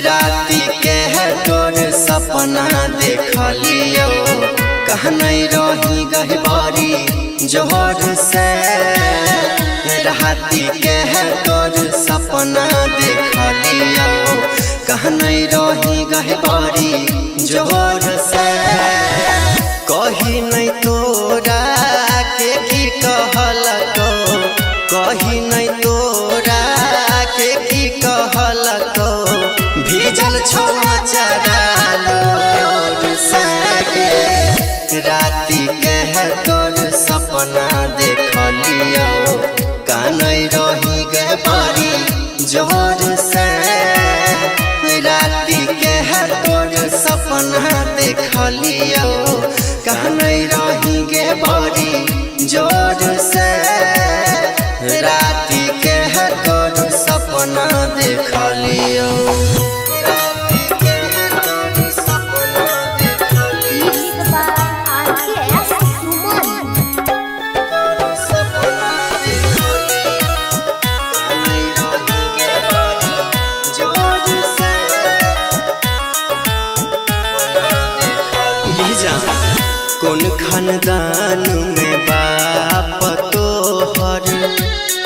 राती के तोर सपना देखलियो कहने रही गहबारी जोहर से राती के तोर सपना देखलियो कहने रही गहबारी जोहर से कही नहीं तोरा के की कहलको कही नहीं तोरा के की कहलको भीजल छोड़ा चरालो राती के तोर सपना देखलियो कानई रही गए बारी जोर से राती के तोर सपना देखलियो कानई रही गए बारी जोर से राती के तोर सपना देखलियो कौन खानदान में बाप तोहर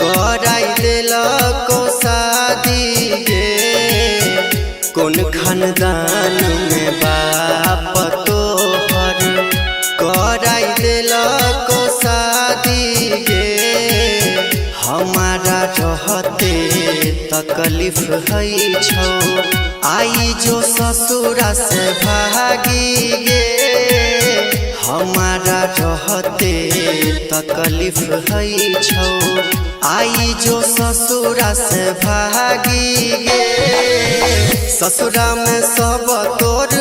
कराई देलको शादी गे कौन खानदान में बाप तोहर कराई देलको शादी गे हमारा रहते तकलीफ है छौ आई जो ससुरा से भागी गे हमारा रहते तकलीफ है छौ आई जो ससुरा से भागी गे ससुरा में सब तोर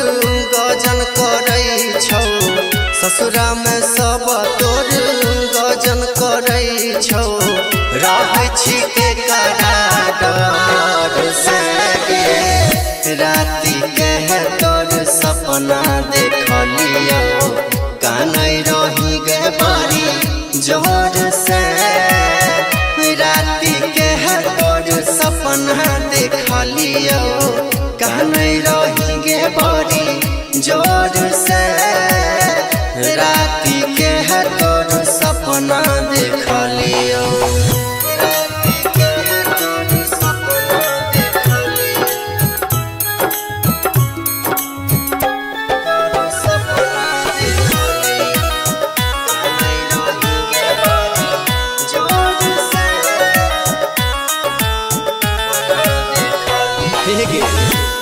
गजन करे छौ ससुरा में सब तोर गजन करे छौ रहै छी के करार से राती के तोर सपना देखलियो कानई रही गए बारी जोर से राती के तोर सपना देखलियो कानई रही गए बारी जोर से राती के तोर सपना देखलियो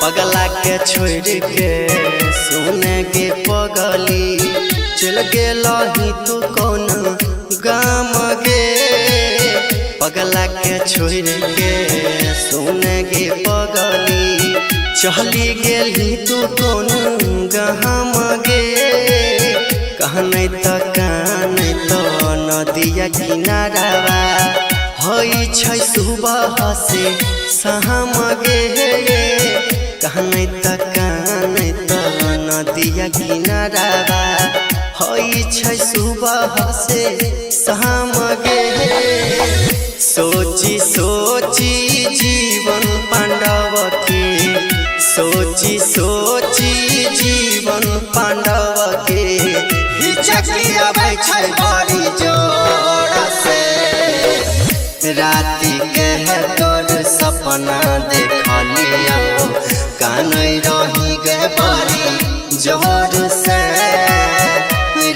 पगला के छोड़ के सुने के पगली चल गेलही तू कौन गाम गे पगला के छोड़ के सुने के पगली चली गेली तू कौन गाम गे कहने तो काने तो नदिया किनारावा होई छै सुबह से शाम गे कहने तक नदिया किनारावा होई छै सुबह से शाम गे सोची सोची जीवन पांडव के सोची सोची जीवन पांडव के हिचकिया बै छै बड़ी जोर से राती के तोर सपना देखलियो कानई रही गए बारी जोर से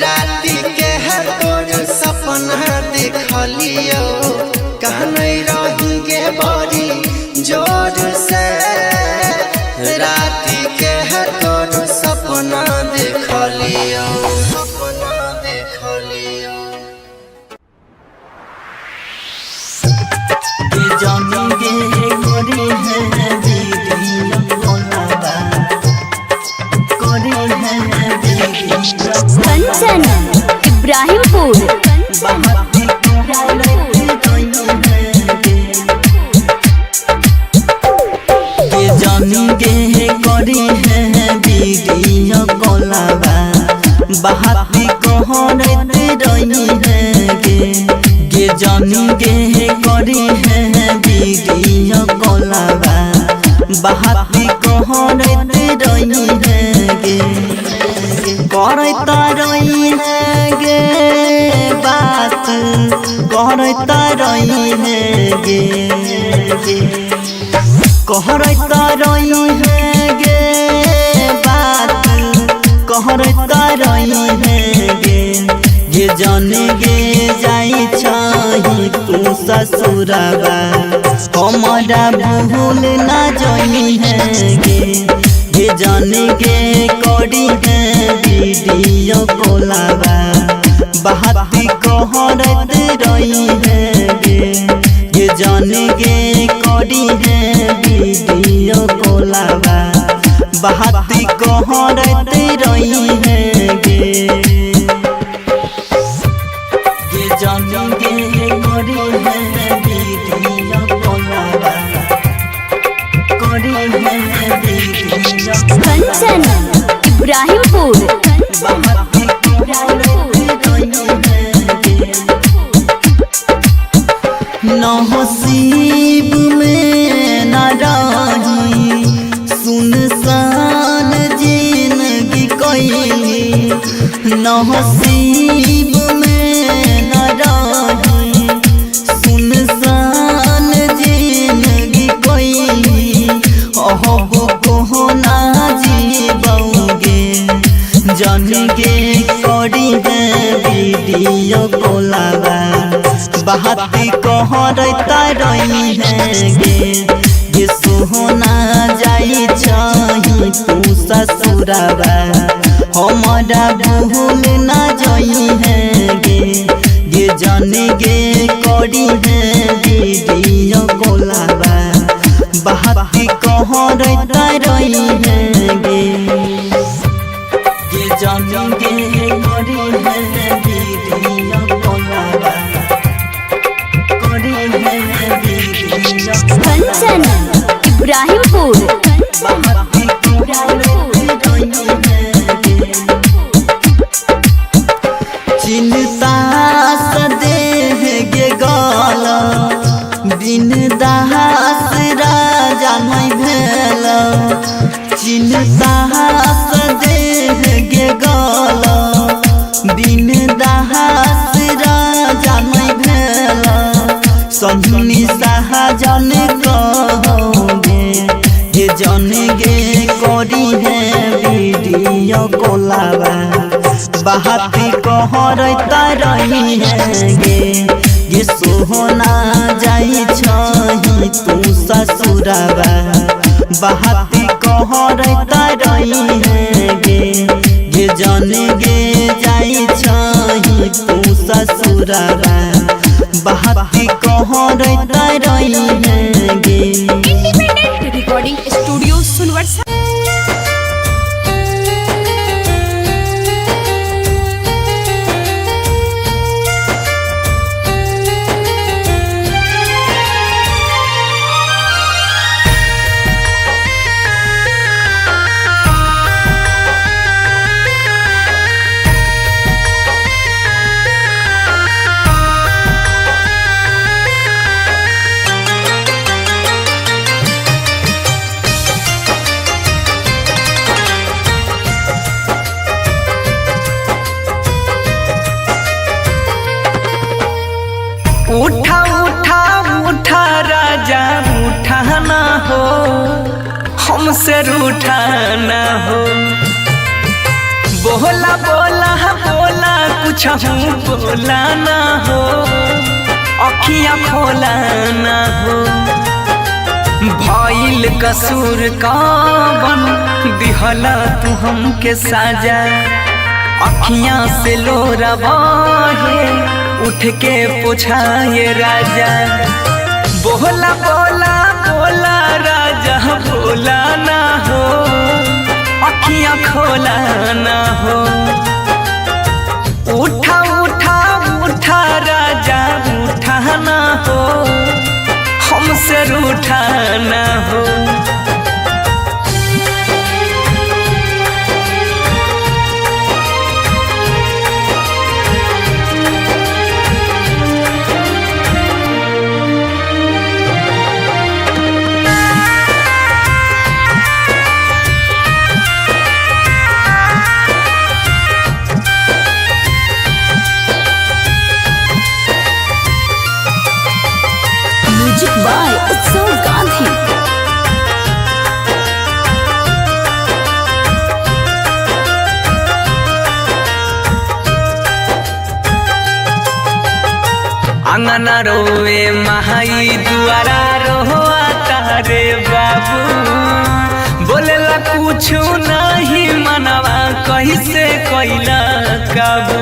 राती के तोर सपना देखलियो कानई रही गए बारी जोर से राती के तोर सपना देखलियो कंचन इब्राहिमपुर जानी गे करी है वीडियो कॉलवा बहाती कहरते रही है गे जानी गे करी है वीडियो कॉलवा बहाती कहरत रही है गे करत रही है गे बात करत रही है गे कहरत रही है गे बात कहरत रही है गे ये जाने गे जाई छही तू ससुरबा हमारा भूल ना जाई है गे ये जाने गे करी है वीडियो कॉलबा बहाती कहरत रही है गे ये जाने गे करी है वीडियो कॉलबा बहाती कहरत रही है गे ये जाने गे करी है वीडियो कॉलबा करी है वीडियो कंचन इब्राहिमपुर बहाती कहरत रही है गे नसीब में न रही सुनसान जिंदगी कोई नसीब में न रही सुनसान जिंदगी कोई अहो को ना जीबोगे जान गे करी है वीडियो कॉलबा बहाती कहरत रही है गे ये सोहना जाई छही तू ससुरबा हमारा भूल ना जाई है गे ये जाने गे करी है वीडियो कॉलबा बहाती कहरत रही है गे ये जाने गे करी है वीडियो कॉलबा कंचन इब्राहिमपुर चिंता सदेह गे गल बिन दास राजा नहीं भेल चिंता सदेह गे गल बिन दास राजा नहीं भेल सन्नी सहजन कहोगे ये जन गे करी है वीडियो कॉलबा बहाती कहरत रही है गे ये सोहना जाई छही तू ससुरबा बहाती कहरत रही है गे ये जन गे जाई छही तू ससुरबा बहाती कहरत रही है गे इंडिपेंडेंट रिकॉर्डिंग स्टूडियो सुनवर्षा उठा उठा उठा राजा उठा ना हो हमसे रूठा ना हो बोला बोला बोला कुछ बोला ना हो अखियाँ खोला ना हो भइल कसूर कवन दिहला तू हमके साजा अखियाँ से लोरा बहे उठ के पोछाए राजा बोला बोला बोला राजा बोला ना हो अखियाँ खोला ना हो उठा उठा उठा राजा उठा ना हो हमसे रूठा ना हो अंगना रोवे माई दुआरा रोआ तारे बाबू बोलेला कुछ नहीं मनवा कैसे कैला काबू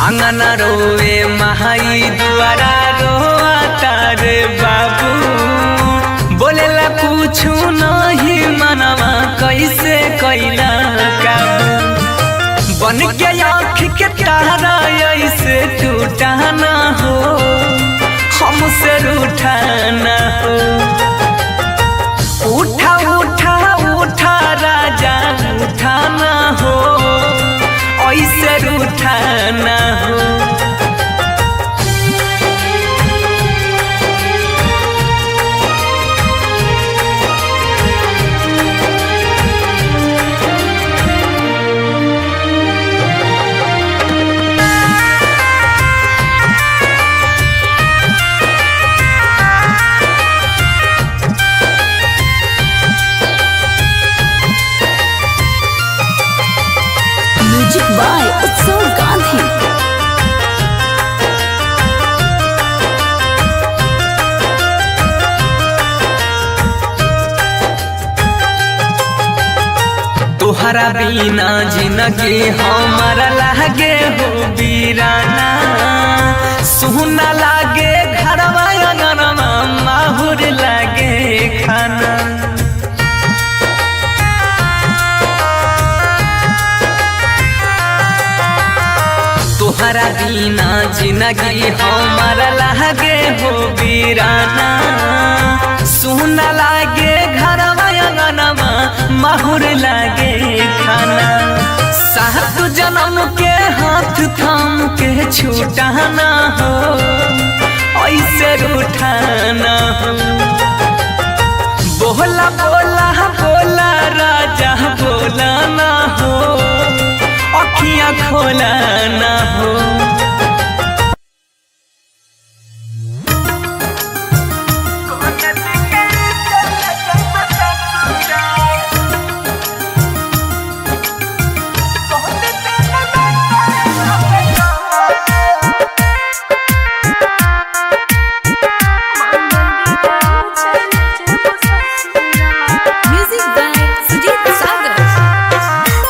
अंगना रोवे माई दुआरा रोआ तारे बाबू बोलेला कुछ नहीं मनवा कैसे कैला काबू बन के आँख के तारा ऐसे टूटा ना हो हमसे रूठा ना हो उठा उठा उठा राजा उठा ना हो ऐसे रूठा ना हो म्यूजिक बाय उत्सव गांधी। तोहरा बिना जिंदगी हमारा लागे हो बीराना सुना लागे घरवा अंगनवा माहुर लागे खाना तोहरा बिना जिंदगी हमारा लागे हो बीराना सुना लागे घरवा अंगनवा माहुर लागे खाना सात जन्म के हाथ थाम के छूटा ना हो ऐसे रूठा ना हो बोला बोला बोला राजा बोला ना हो अखियाँ खोला ना हो music by Sujit Sagar.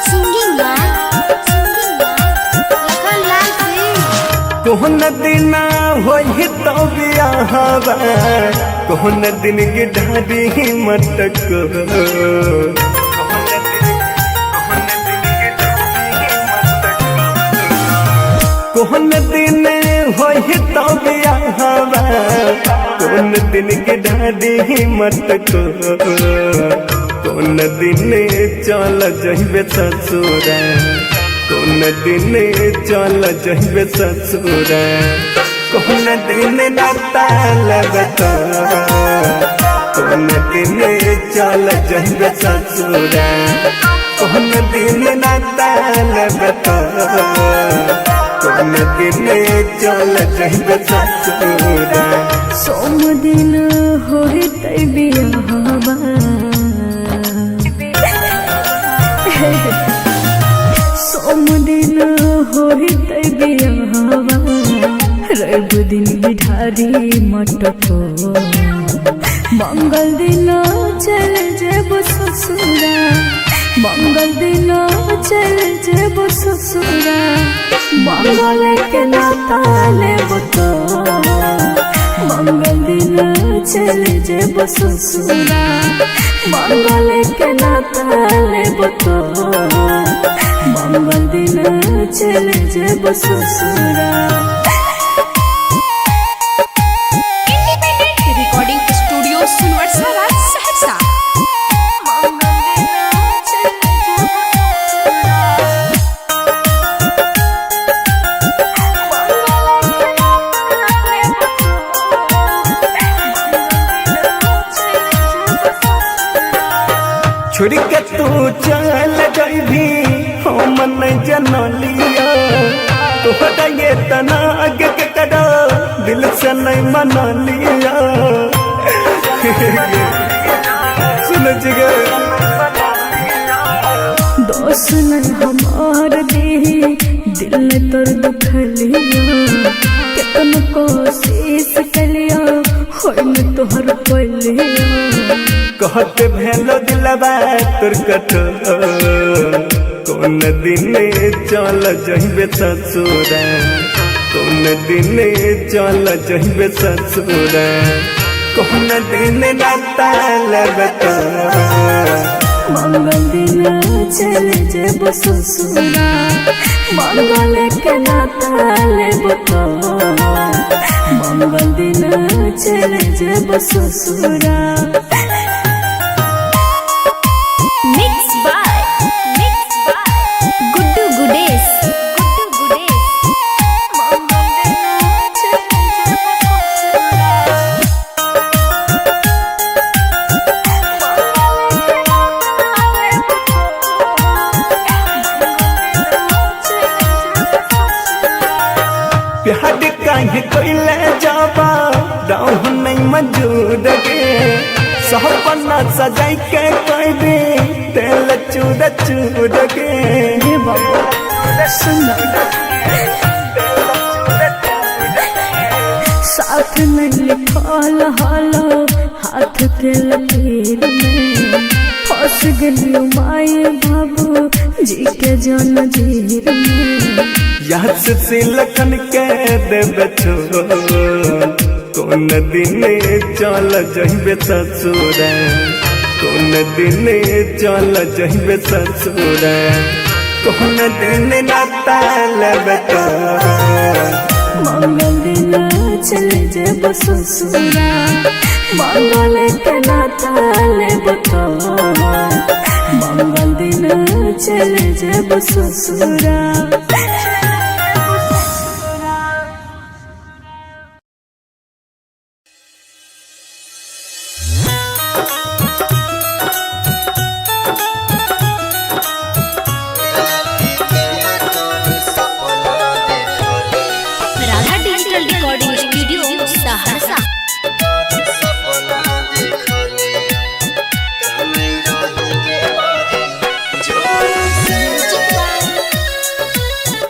Singing by Lakhanlal Singh. कोहन दिन होई तो बियाहवा कोहन दिन के ढाडी मटक कोहन दिन होई तो बियाहवा कोहन दिन के ढाडी मटक कोन दिन चल जइबे ससुरा कोन दिन चल जइबे ससुरा कोन दिन नाता लगता कोन दिन चल जइबे ससुरा कोन दिन नाता लगता कोन दिन चल जइबे ससुरा सोम दिन होई तै बियाहवा सोम दिन होई तै बियाहवा रवि दिन बिठारी मटको मंगल दिन चल जेब ससुरा मंगल दिन चल जेब ससुरा मंगल के नाता लेब तो मंगल दिन चल जेब ससुरा मंगल के नाता लेब तो मंगल दिन चल जेब ससुरा। रिकॉर्डिंग स्टूडियो सुनवरसा सहरसा। छोड़ के तू चल जाइबी हम नहीं जनलिया तोहरा ये तना आगे के करा दिल से नहीं मना लिया सुन जिगर दोस्त न हमार दे दिल ने तोर दुख लिया कितन कोशिश कलिया होय न तोहर पलिया कहते भेलो दिलवा तोर कठोर कौन दिन चल जहिबे ससुरा कौन दिन चल जहिबे ससुरा कौन दिन नाता लेबे मंगल दिन चले जेब ससुरा मंगल के नाता लेब तो मंगल दिन चले जेब ससुरा Mixed by Guddu Gudes. प्यार काहे कोइले जाबा दाऊ नहीं मजूद गे सपना सजाई के कोई दे तेल चूड़ चूड़ गे हे बाबा सुन साथ में लिखल हालो हाथ के लकीर में फंस गई माए बाबू जी के जन जीर में याद से लखन के देबे छोड़ कौन दिन चल जहिबे ससुरा कौन दिन चल जहिबे ससुरा कौन दिन नाता लेबे मंगल दिन चले जेब ससुरा मंगल के नाता लेब तो मंगल दिन चले जेब ससुरा Radha Digital Recording Studio, Saharsa.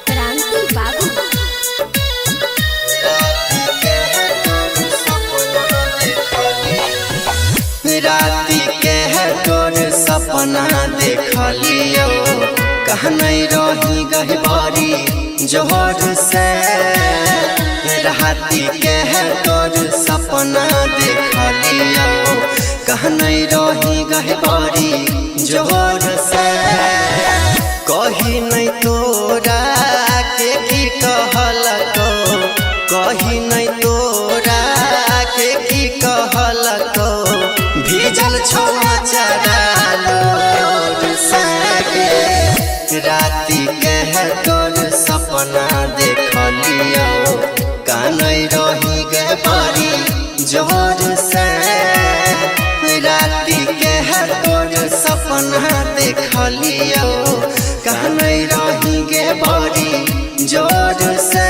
Kranti Babu. राती के है तोर सपना देख लियो कहनई रही गहबारी जोहर से राती के है तोर सपना देख लियो कहनई रही गहबारी जोहर से कही नहीं तोरा के की कहलको कही नहीं तोरा के की कहलको भीजल छोला चरालो राती के है तोर सपना देख लियो कानई रही गए बारी जोर से राती के है तोर सपना देख लियो कानई रही गए बारी जोर से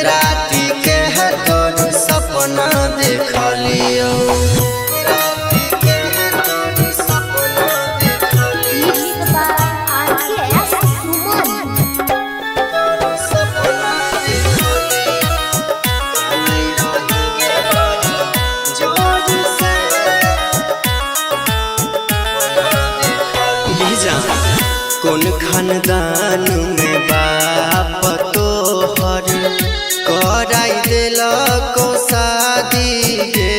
राती के है तोर सपना देख लियो Mixed by RKS Suman. कौन खानदान में बाप तोहर कराई दिलको शादी गे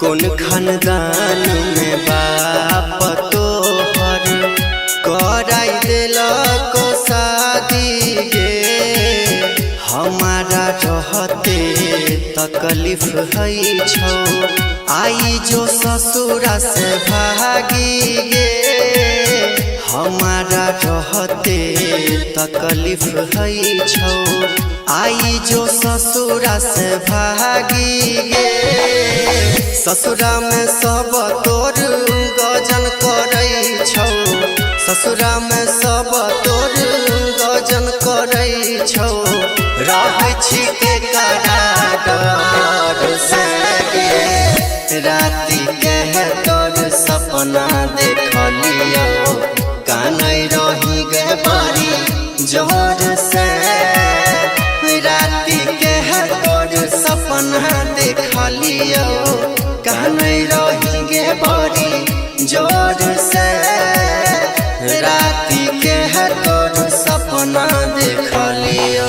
कौन खानदान में बाप तोहर कराई दिलको शादी गे हमारा रहते तकलीफ है छौ आई जो ससुरा से भागी गे हमारा रहते तकलीफ है छौ आई जो ससुरा से भागी गे ससुरा में सब तोर गजन करे छौ ससुरा में सब तोर गजन छी के करार से राति के तोर सपना देखलियो कानई रही गए बड़ी जोर से राति के तोर सपना देखलियो कानई रही गए बड़ी जोर से राति के तोर सपना देखलियो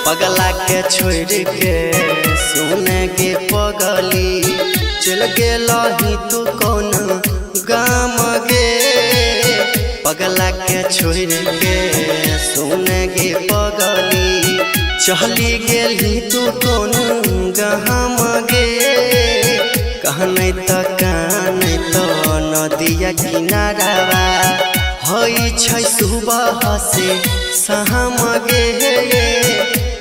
पगला के छोड़ के सुने के पगली चल गेलही तू कौन गाम गे पगला के छोड़ के सुने के पगली चली गेली तू कौन गाम गे कहने तो काने तो नदिया किनारावा होई छै सुबह से शाम गे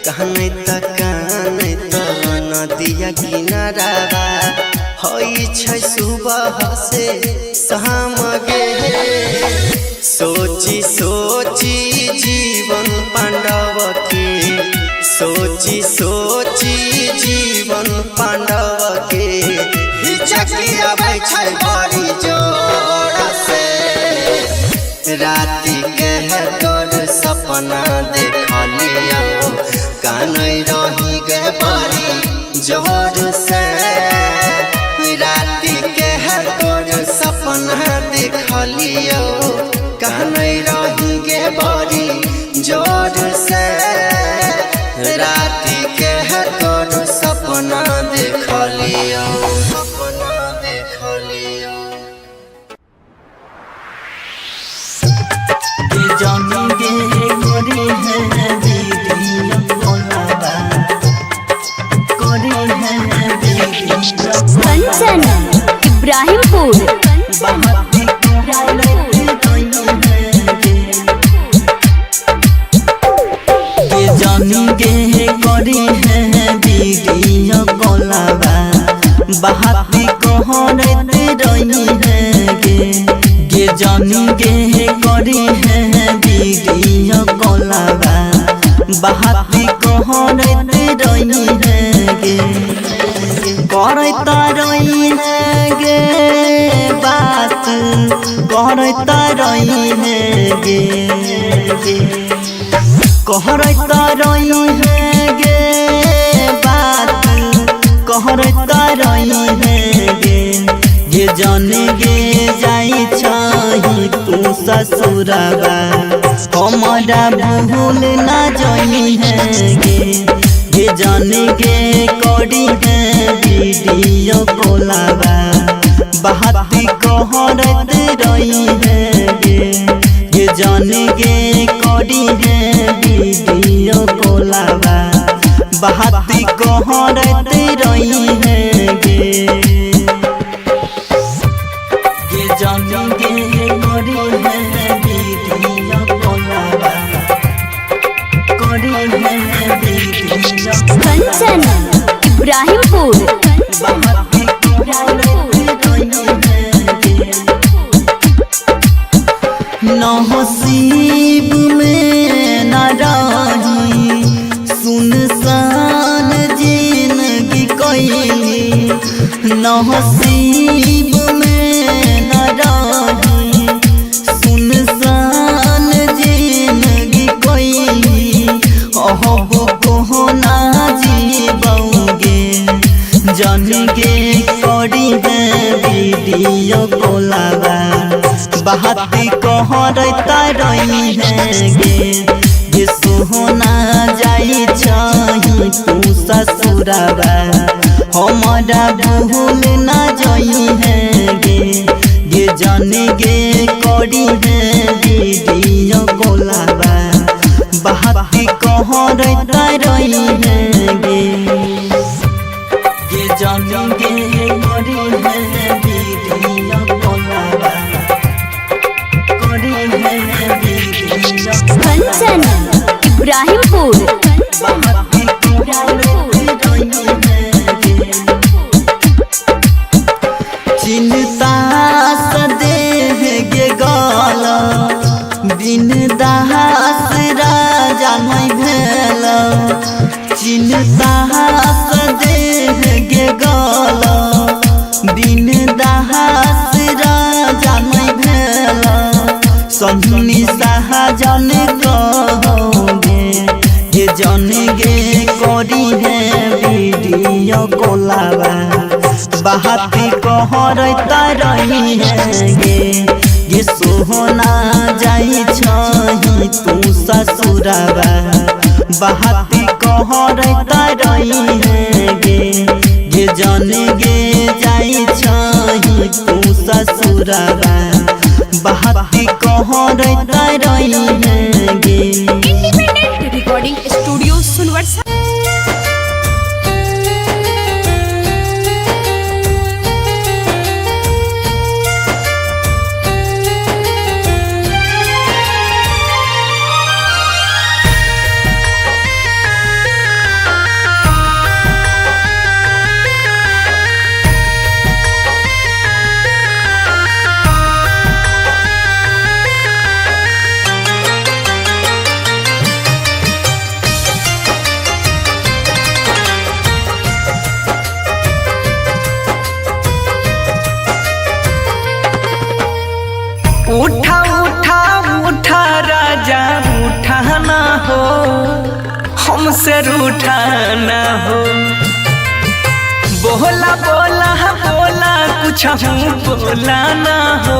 कहने त काने त नदिया किनारावा होई छै सुबह से शाम गे सोची सोची जीवन पांडव के सोची सोची जीवन पांडव के हिचकी आबै छै बड़ी जोर से राति के तोर सपना देखलियो कानई रही गए बड़ी जोर से राति के तोर सपना देखलियो कानई रही गए बड़ी जोर से राति के तोर सपना देखलियो जानी गे करे है दीदिया बोलावा करे है दीदिया कंचन इब्राहिमपुर बहुत ये जानी गे करे है दीदिया बोलावा बात कहरते रही है गे जानी गे करी है वीडियो कॉलवा बात कहरते रही है गे करता रही है गे बात करता रही है गे कहरता रही है गे बात कहरता रही है गे ये जाने गे जाई छही तू ससुरबा हमारा भूल ना जाई है गे ये जाने गे करी है वीडियो कॉलवा बात कहरते रही है गे ये जाने गे करी है वीडियो कॉलवा बात कहरते रही है गे जानी गे करी है वीडियो कॉलवा करी है वीडियो कंचन इब्राहिमपुर बहुत नसीब में न रही सुनसान जिंदगी कैली नसीब में न रही सुनसान जिंदगी कैली अहब को ना जीबोगे जन गे करी है वीडियो कॉलवा बात कहरता रही है गे सोहना जाई छही तू ससुरबा हमारा भूल ना जाई है गे जाने गे करी है वीडियो कॉलवा बात कहरता रही है गे जाने गे करी है वीडियो कॉलवा करी है यो कोलाबा बहाती कहर तरही है गे सोहना जाई छही तू ससुराबा बहाती कहर तरही है गे जाने गे जाई छही तू ससुराबा बहाती कहर तरही है गे। इंडिपेंडेंट रिकॉर्डिंग स्टूडियो सुनवर्षा। उठा उठा उठा राजा उठा ना हो हमसे रूठा ना हो बोला बोला बोला कुछ हूँ बोला ना हो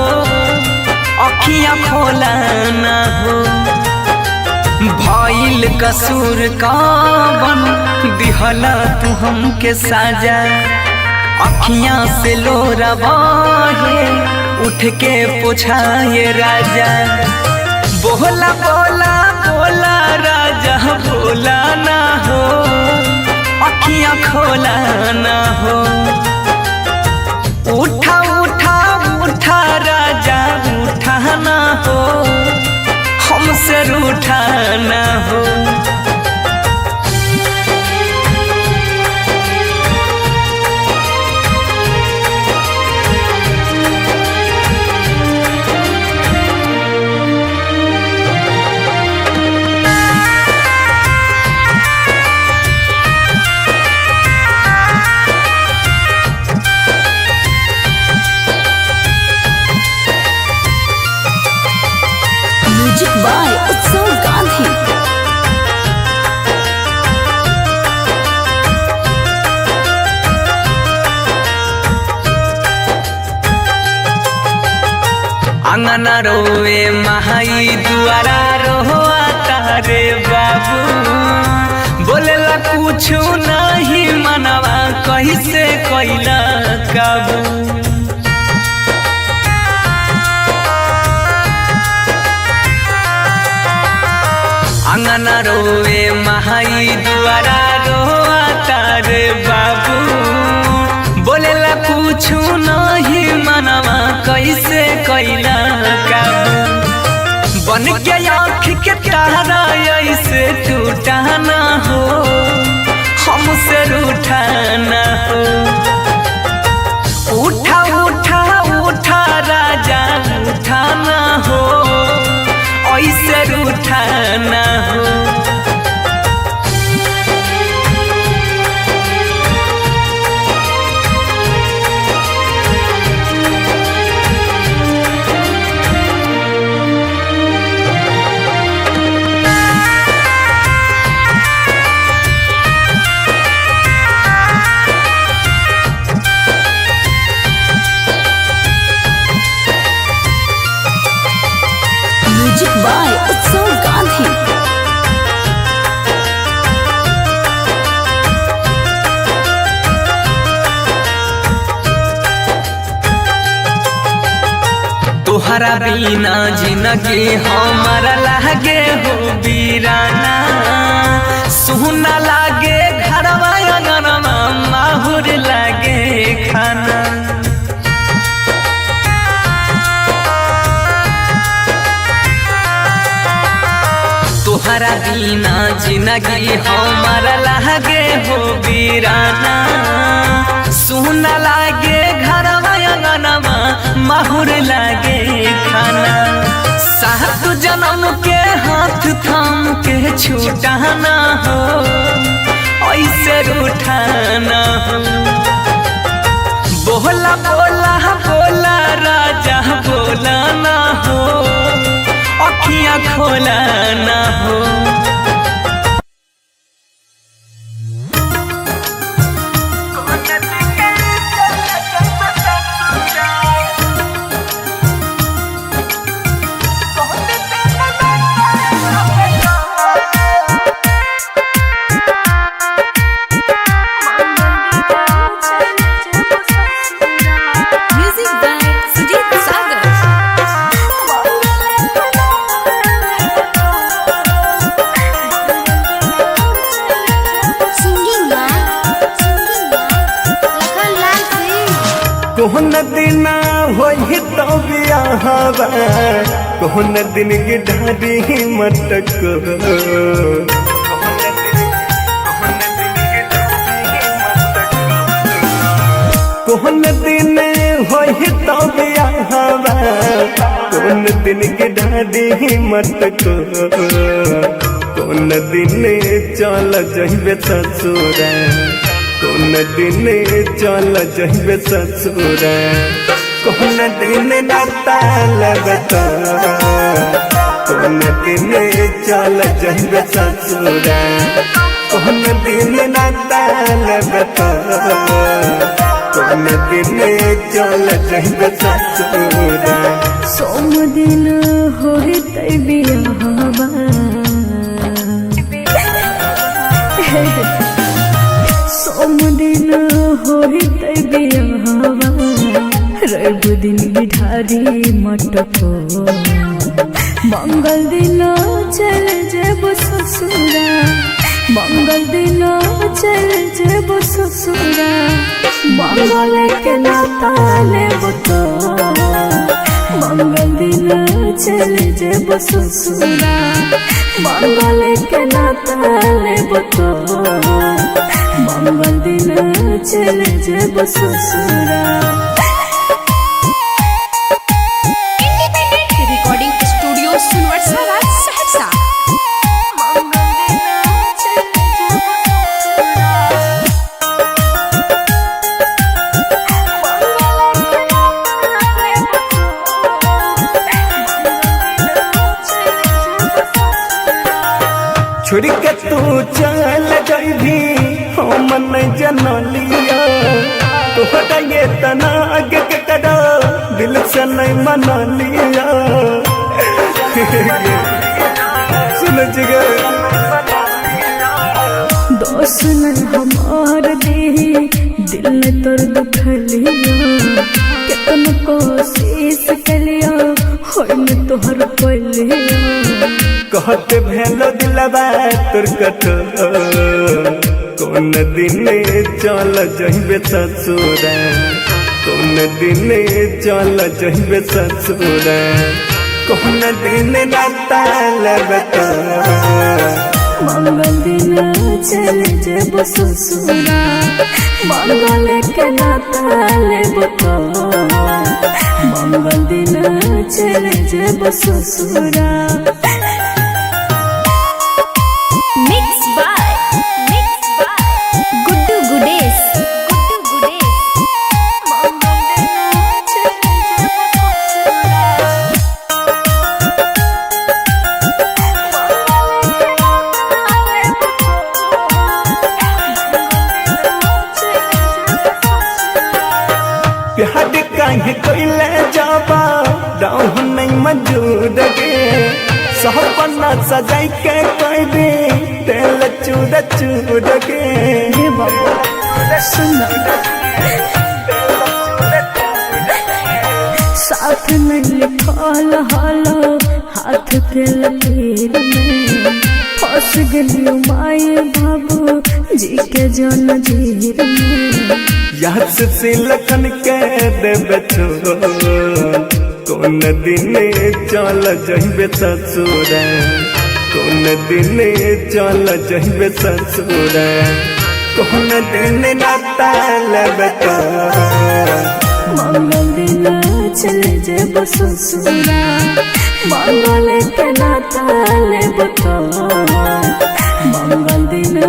अखियाँ खोला ना हो भइल कसूर कवन दिहला तू हमके साजा अखियाँ से लोरा बहे उठ के पूछाए राजा बोला बोला बोला राजा बोला ना हो अखियाँ खोला ना हो उठा उठा उठा राजा उठा ना हो हमसे रूठा ना हो। म्यूजिक बाय उत्सव गांधी। अंगना रोए महाई दुआरा रोआ तारे बाबू बोलेला कुछ नहीं मनवा कैसे कैला काबू अंगना रोए महाई दुआरा रोआ तारे बाबू बोलेला कुछ नहीं मनवा कैसे कैला काबू बन के आँख के तारा ऐसे टूटा ना हो हमसे रूठा ना हो उठा उठा उठा राजा उठा ना हो ऐसे रूठा ना हो। म्यूजिक बाय उत्सव गांधी। तोहरा बिना जिंदगी हमारा लागे हो बीराना सुना लागे घरवा अंगनमा माहुर लागे खाना तोहरा बिना जिंदगी हमारा लागे हो बीराना सुना लागे घरवा अंगनमा माहुर लागे खाना सात जन्म के हाथ थाम के छूटा ना हो ऐसे रूठा ना हो बोला बोला बोला राजा बोला ना हो अखियाँ खोला ना हो। कोहन दिन होई तो बियाहवा कोहन दिन की ढाडी मटक कोहन दिन होई तो बियाहवा कोहन दिन की ढाडी मटक कोन दिन चल जइबे ससुरा कोन दिन चल जइबे ससुरा कोन दिन नाता लगता कोन दिन चल जइबे ससुरा कोन दिन नाता लगता कोन दिन चल जइबे ससुरा सोम दिन होई तै बियाहवा सोम दिन होई तै बियाहवा रवि दिन बिठारी मटको मंगल दिन चल जेब ससुरा मंगल दिन चल जेब ससुरा मंगल के नाता लेब तो मंगल दिन चल जेब ससुरा मंगल के नाता लेब तो मंगल दिन चल जेब ससुरा। रिकॉर्डिंग स्टूडियो सुनवर्सा सहरसा। छोड़ के तू चल जाइबी हम नहीं जनलिया तोहरा ये तना आगे के करा दिल से नहीं मना लिया सुन जिगर दोस्त न हमार दे दिल ने तोर दुखलिया कितन कोशिश कलिया होय न तोहर पलिया कहते भेलो दिलवा तोर कठोर कौन दिन चल जइबे ससुरा कौन दिन चल जइबे ससुरा कौन दिन नाता लगता मंगल दिन चल जेब ससुरा मंगल के नाता लेब तो मंगल दिन चल जेब ससुरा। Mix by Guddu Gudesh. प्यार काहे कोइले जाबा राह नहीं मंजूर गे सपना सजाई के कोई दे दिल चूर चूर गे हे बाबा सुन साथ में लिखल हालो हाथ के लकीर में फंस गलियो माए बाबू जी के जन जीर में याद से लखन के देबे कौन दिन चल जइबे ससुरा कौन दिन चल जइबे ससुरा कौन दिन नाता लगता मंगल दिन चल जेब ससुरा मंगल के नाता लेब तो मंगल दिन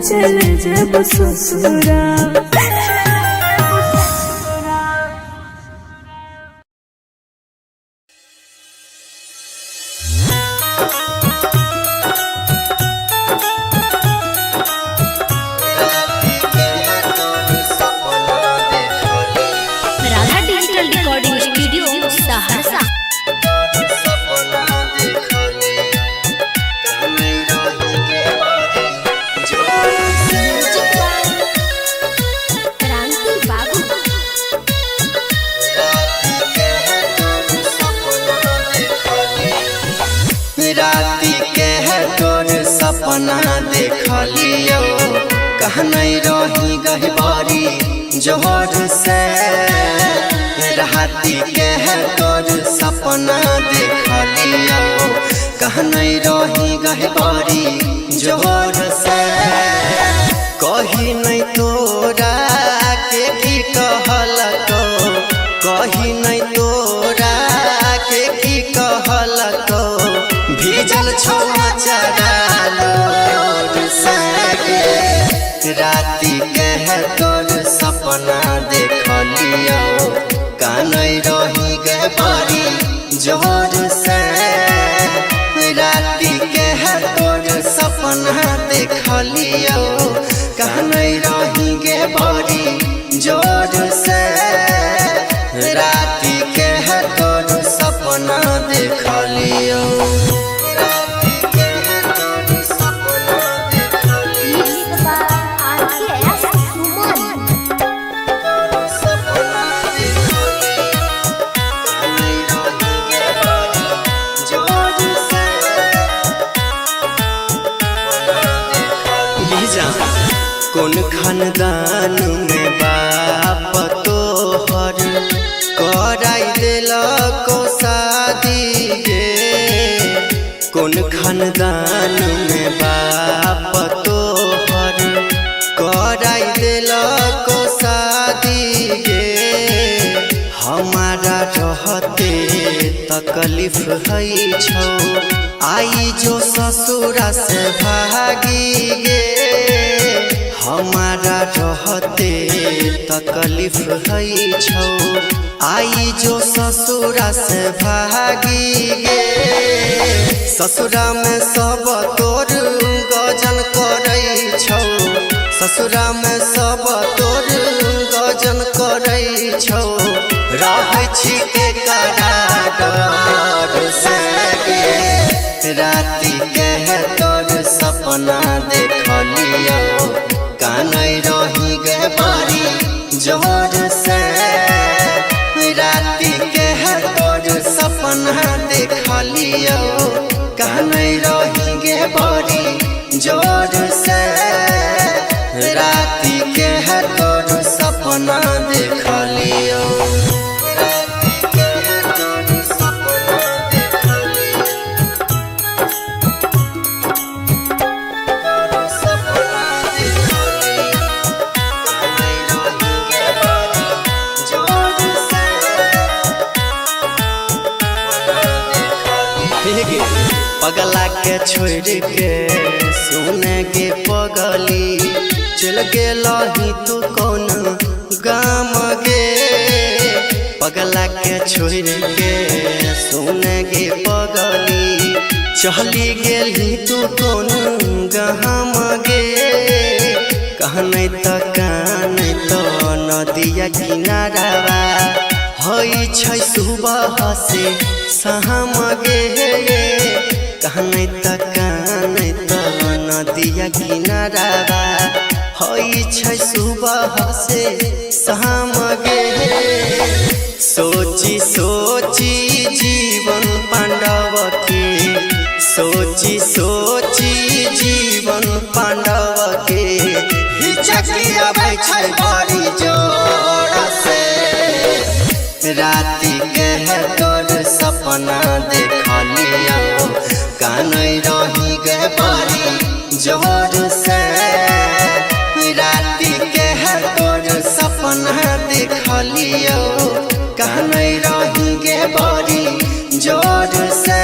चल जेब ससुरा। Radha digital recording studio Saharsa. क्रांति बाबू। राती के है तोर सपना देखलियो कह नहीं रही गहबारी जोर से सपना देख लियो कहनई रही गहे बड़ी जोर से कही नहीं तोरा के की कहलको कही नहीं तोरा के की कहलको भीजल छोड़ा चढ़ालो राती कह तोर सपना देख लियो कानई रही गए बड़ी जोर से राती कह तोर सपना देख लियो कानई रही गए बड़ी जोर से राती कह तोर सपना देख लियो कौन खानदान में बाप तोहर कराई दिलको शादी गे कौन खानदान में बाप तोहर कराई दिलको शादी गे हमारा रहते तकलीफ है छो आई जो ससुरा से भागी गे हमारा रहते तकलीफ है छो आई जो ससुरा से भागी गे ससुरा में सब तोर गजन करे छो ससुरा में सब तोर गजन करे छो रह छी डर से राती कह तोर सपना देख लियो कानई रही गए बड़ी जोर से राती कह तोर सपना देख लियो कानई रही गए बड़ी जोर से राती कह तोर सपना देख लियो पगला के छोड़ के सुने गे पगली चल गेलही तू कौन गाम गे पगला के छोड़ के सुने गे पगली चली गेली तू कौन गाम गे कहने तो काने तो नदिया किनारावा हई छै सुबह से शाम गे कहने तो नदिया किनारावा हई छै सुबह से शाम गे सोची सोची जीवन पांडव के सोची सोची जीवन पांडव के हिचकिया छै बड़ी जोर से राती कह तोर सपना देख लियो कानई रही गए बड़ी जोर से राती कह तोर सपना देख लियो कानई रही गए बड़ी जोर से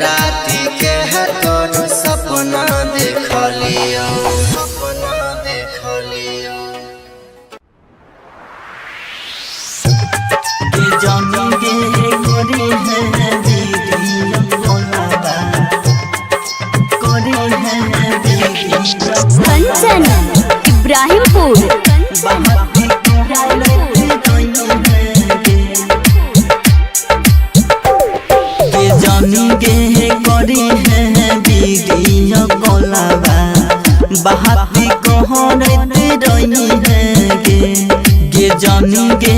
राती कह तोर सपना देख लियो सपना देख लियो जानेंगे करे हैं दीदी बोलावा करे हैं दीदी कंचन इब्राहिमपुर बाहती के जानेंगे करे हैं दीदी बोलावा बाहती कहते रही है गे जानेंगे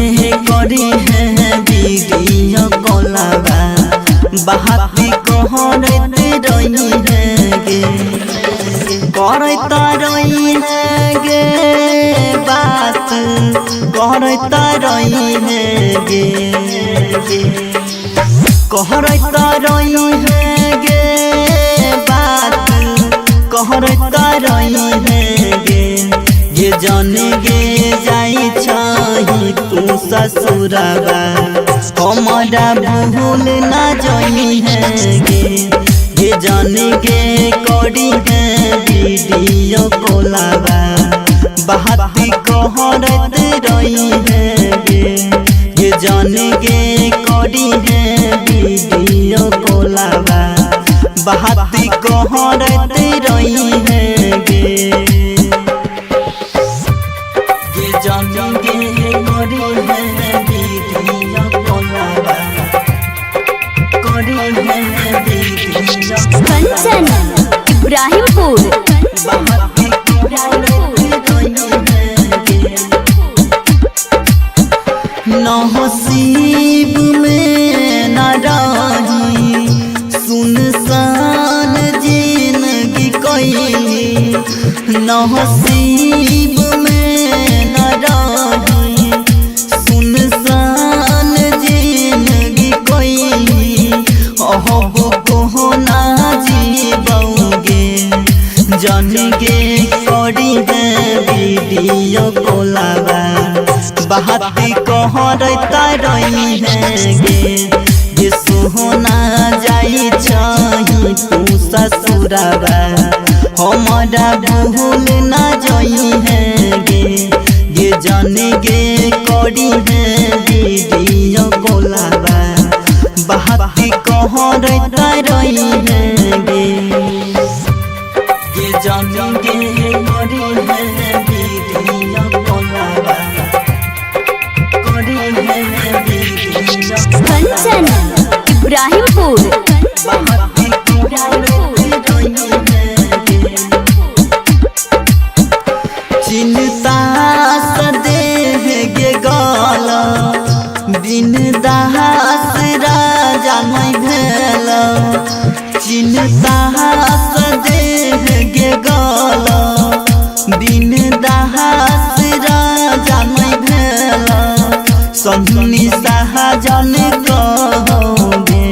करे हैं दीदी कोलावा बाहती कहते रही है गे करता रही है गे बात करता रही है गे कहरता रही है गे बात कहरता रही है गे ये जाने गे जाई छही तू ससुरबा हमारा भूल ना जाई है गे ये जाने गे करी है वीडियो कॉलबा बात कहरत रही है गे ये जाने गे करी है वीडियो कॉलबा बात कहरत रही है गे ये जाने गे करी है वीडियो कॉलबा करी है वीडियो कंचन इब्राहिमपुर बात कहरत रही है नसीब में न रही सुनसान जिंदगी कोई नसीब में न रही सुनसान जिंदगी कोई अब को ना जीवोगे जान गे करी है वीडियो कॉलबा बात कहरता रही है गे ये सोहना जाई छही तू ससुरबा हमारा भूल ना जाई है गे ये जाने गे करी है वीडियो कॉलबा बात कहरता रही है गे ये जाने गे करी है वीडियो कॉलबा कंचन इब्राहिमपुर चिंता सदेह गे गल बिन दास राजा नहीं भेल चिंता सदेह गे गल बिन दास राजा नहीं भेल सन्नी सहजन कहोगे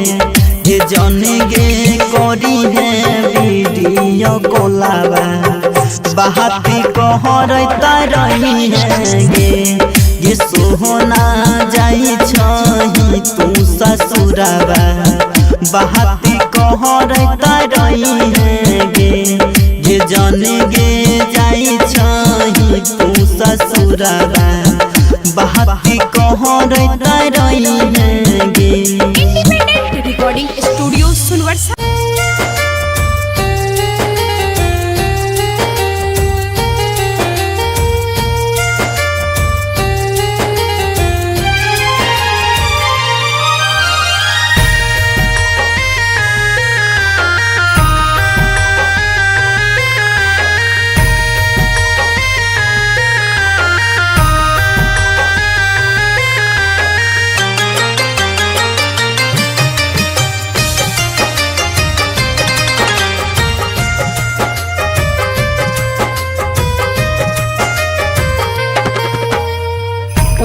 ये जन गे करी है वीडियो कॉलबा बात कहरता रही है गे ये सोहना जाई छही तू ससुरबा बात कहरता रही है गे ये जन गे जाई छही तू ससुरबा बात कहरता रही है गे इंडिपेंडेंट रिकॉर्डिंग स्टूडियो सुनवर्षा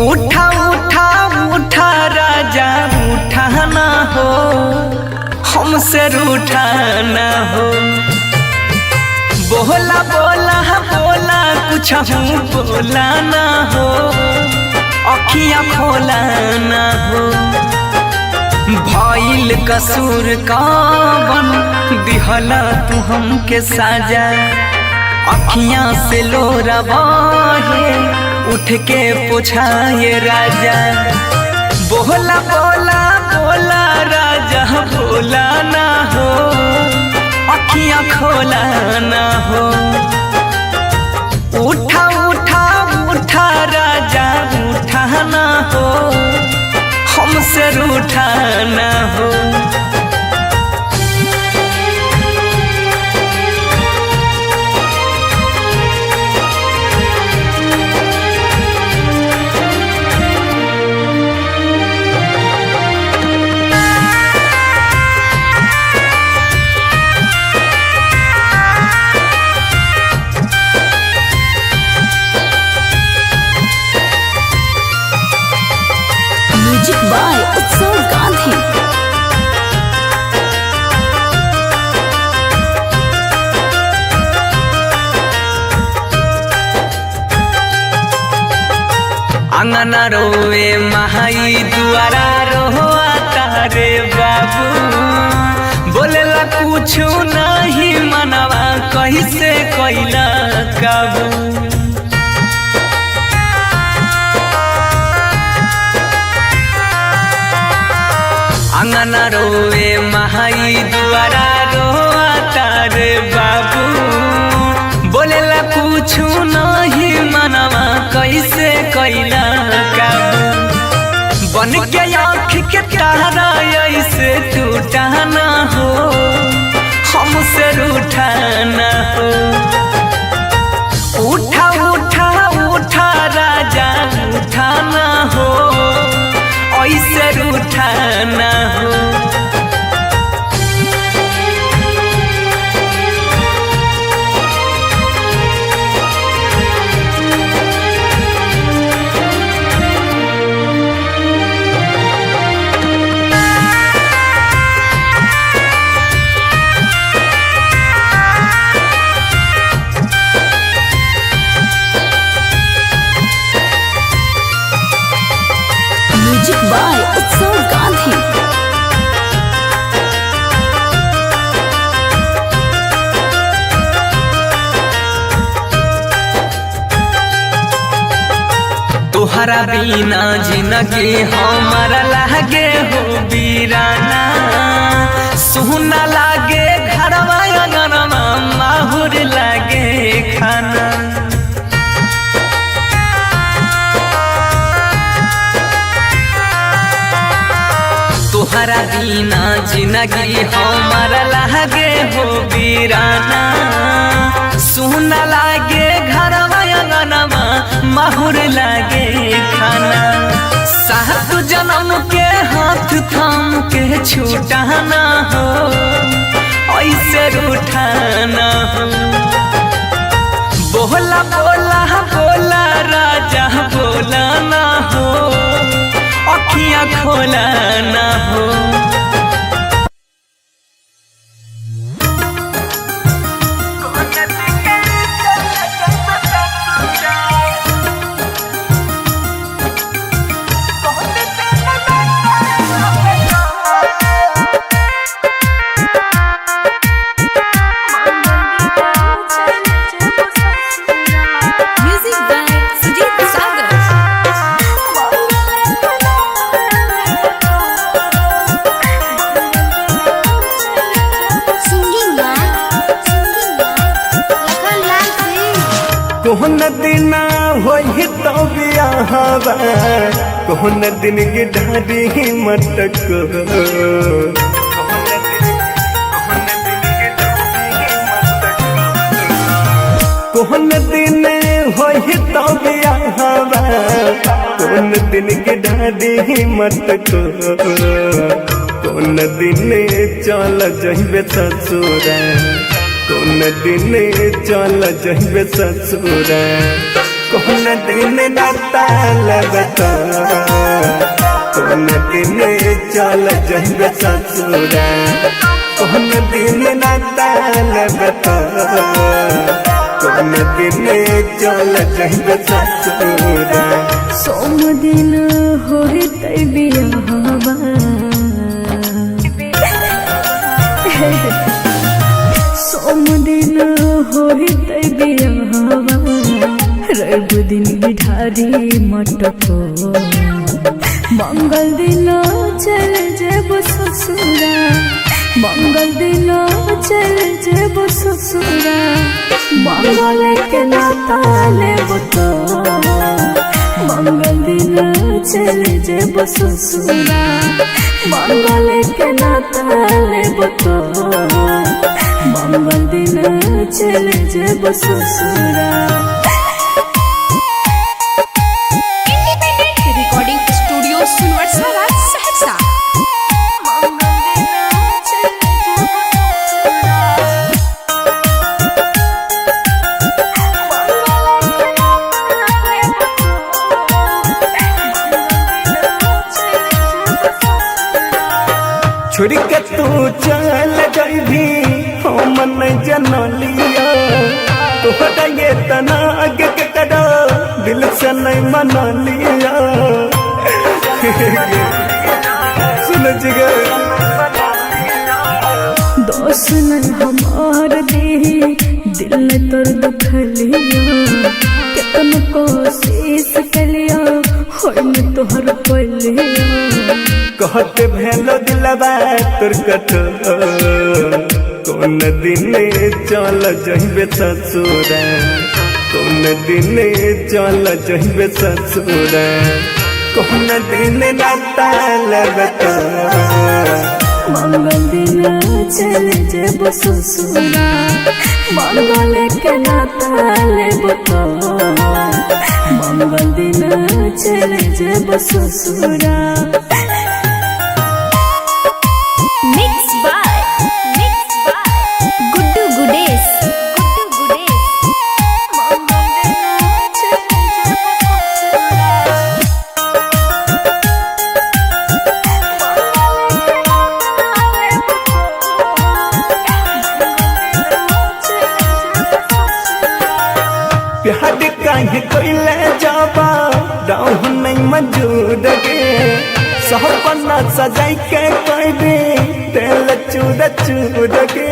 उठा उठा उठा राजा उठाना हो हमसे रूठाना हो बोला बोला बोला कुछ बोला ना हो अखियाँ खोला ना हो भइल कसूर कवन दिहला तू हमके साजा अखियाँ से लोरा बहे उठ के पूछाए राजा बोला बोला बोला राजा बोला ना हो अखियाँ खोला ना हो उठा उठा उठा राजा उठाना हो हमसे रूठाना हो अंगना रोवे माई दुआरा रोआ तारे बाबू बोलेला कुछ नहीं मनवा कैसे कैला काबू अंगना रोवे माई दुआरा रोआ तारे बाबू बोलेला कुछ नहीं मनवा कैसे कैला काबू बन के आँख के तारा ऐसे टूटा ना हो हमसे रूठा ना हो उठा उठा उठा राजा उठा ना हो ऐसे रूठा ना हो म्यूजिक बाय उत्सव गांधी। तोहरा बिना जिंदगी हमारा लागे हो बीराना सुना लागे घरवा अंगनवा माहुर लागे खाना तोहरा बिना जिंदगी हमारा लागे हो बीराना सुना लागे घरवा अंगनवा माहुर लागे खाना सात जन्म के हाथ थाम के छूटा ना हो ऐसे रूठा ना हो बोला बोला बोला राजा बोला ना हो अखियाँ खोला ना हो music by Sujit Sagar. Singing Lakhan Lal Singh. कोहन दिन होई तो बियाहवा कोहन दिन की ढारी मटक कोहन दिन होई तो बियाहवा कोहन दिन की ढारी मटक कोन दिन चल जइबे ससुरा कोन दिन चल जइबे ससुरा कोन दिन नाता लगता कोन दिन चल जइबे ससुरा कोन दिन नाता लगता कोन दिन चल जइबे ससुरा सोम दिन होते बियाहवा सोम दिन होते बियाहवा रब दिन बिठारी मटको मंगल दिन चल जेब ससुरा मंगल दिन चल जेब ससुरा मंगल के नाता लेब तो मंगल दिन चल जेब ससुरा मंगल के नाता लेब तो मंगल दिन चल जेब ससुरा। इंडिपेंडेंट रिकॉर्डिंग स्टूडियो सुनवर्सा सहरसा। छोड़ के तू चल जइभी हम नहीं जनलिया तोहरा ये तना आगे के कड़ा दिल से नहीं मना लिया सुन जिगर दोस्त नहीं हमार दे दिल ने तोर दुखलिया कितन कोशिश कलिया होई न तोहर पलिया कहते भेलो दिलबा तोर कठोर कौन दिन चल जहिबे ससुरा कौन दिन चल जहिबे ससुरा कौन दिन नाता लगता मंगल दिन चल जेब ससुरा मंगल के नाता लेब तो मंगल दिन चल जेब ससुरा मिक्स बाय गुड्डू गुडेश प्यार काहे कोइले जाबा राह नहीं मंजूर गे सपना सजाई के कोई दे तेल चूर गे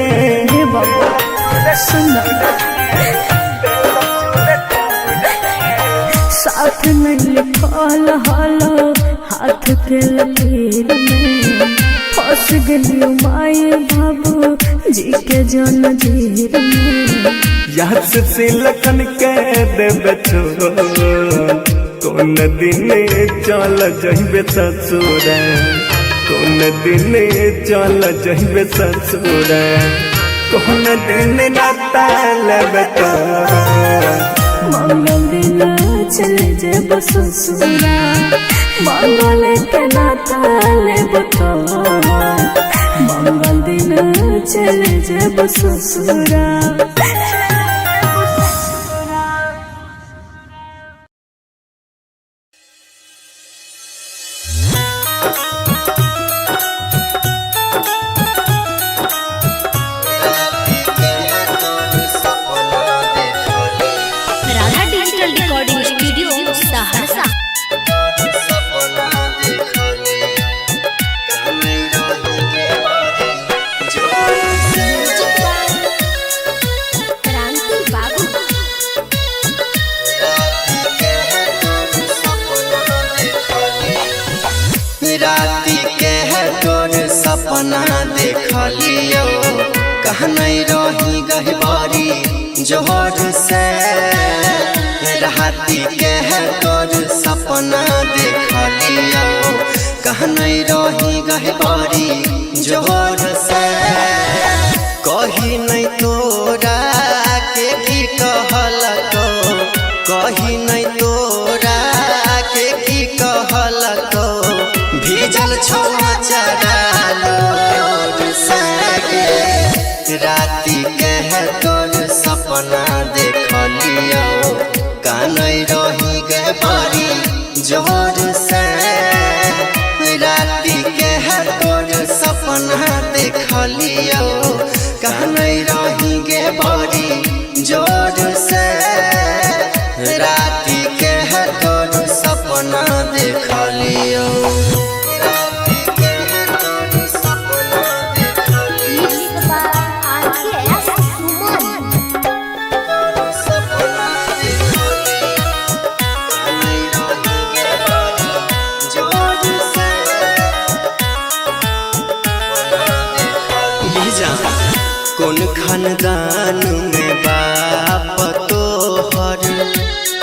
हे बाबा सुन साथ में लिखल हलो हाथ के लकीर में फंस गलियो माए बाबू जी के जन जीर में याद से लखन के देबे छोड़ कौन दिन चल जहिबे ससुरा कौन दिन चल जहिबे ससुरा कौन दिन नाता लेबे तो मंगल दिन चल जेब ससुरा मंगल के नाता लेब तो मंगल दिन चल जेब ससुरा Radha digital recording studio Saharsa क्रांति बाबू राती के है तोर सपना देखलियो कहनई रही गहबारी जोहर से राती के है तोर सपना देखलियो कहनई रही गहबारी जोहर से कही नहीं तोरा के की कहलको कही नहीं तोरा के की कहलको भीजल छोआ चरालो सके राती के है तोर सपना देखलियो कानई रही गए बारी जोर से राती के है तोर सपना देखलियो कानई रही गए बारी जोर से राती के है तोर सपना देखलियो कौन खानदान में बाप तोहर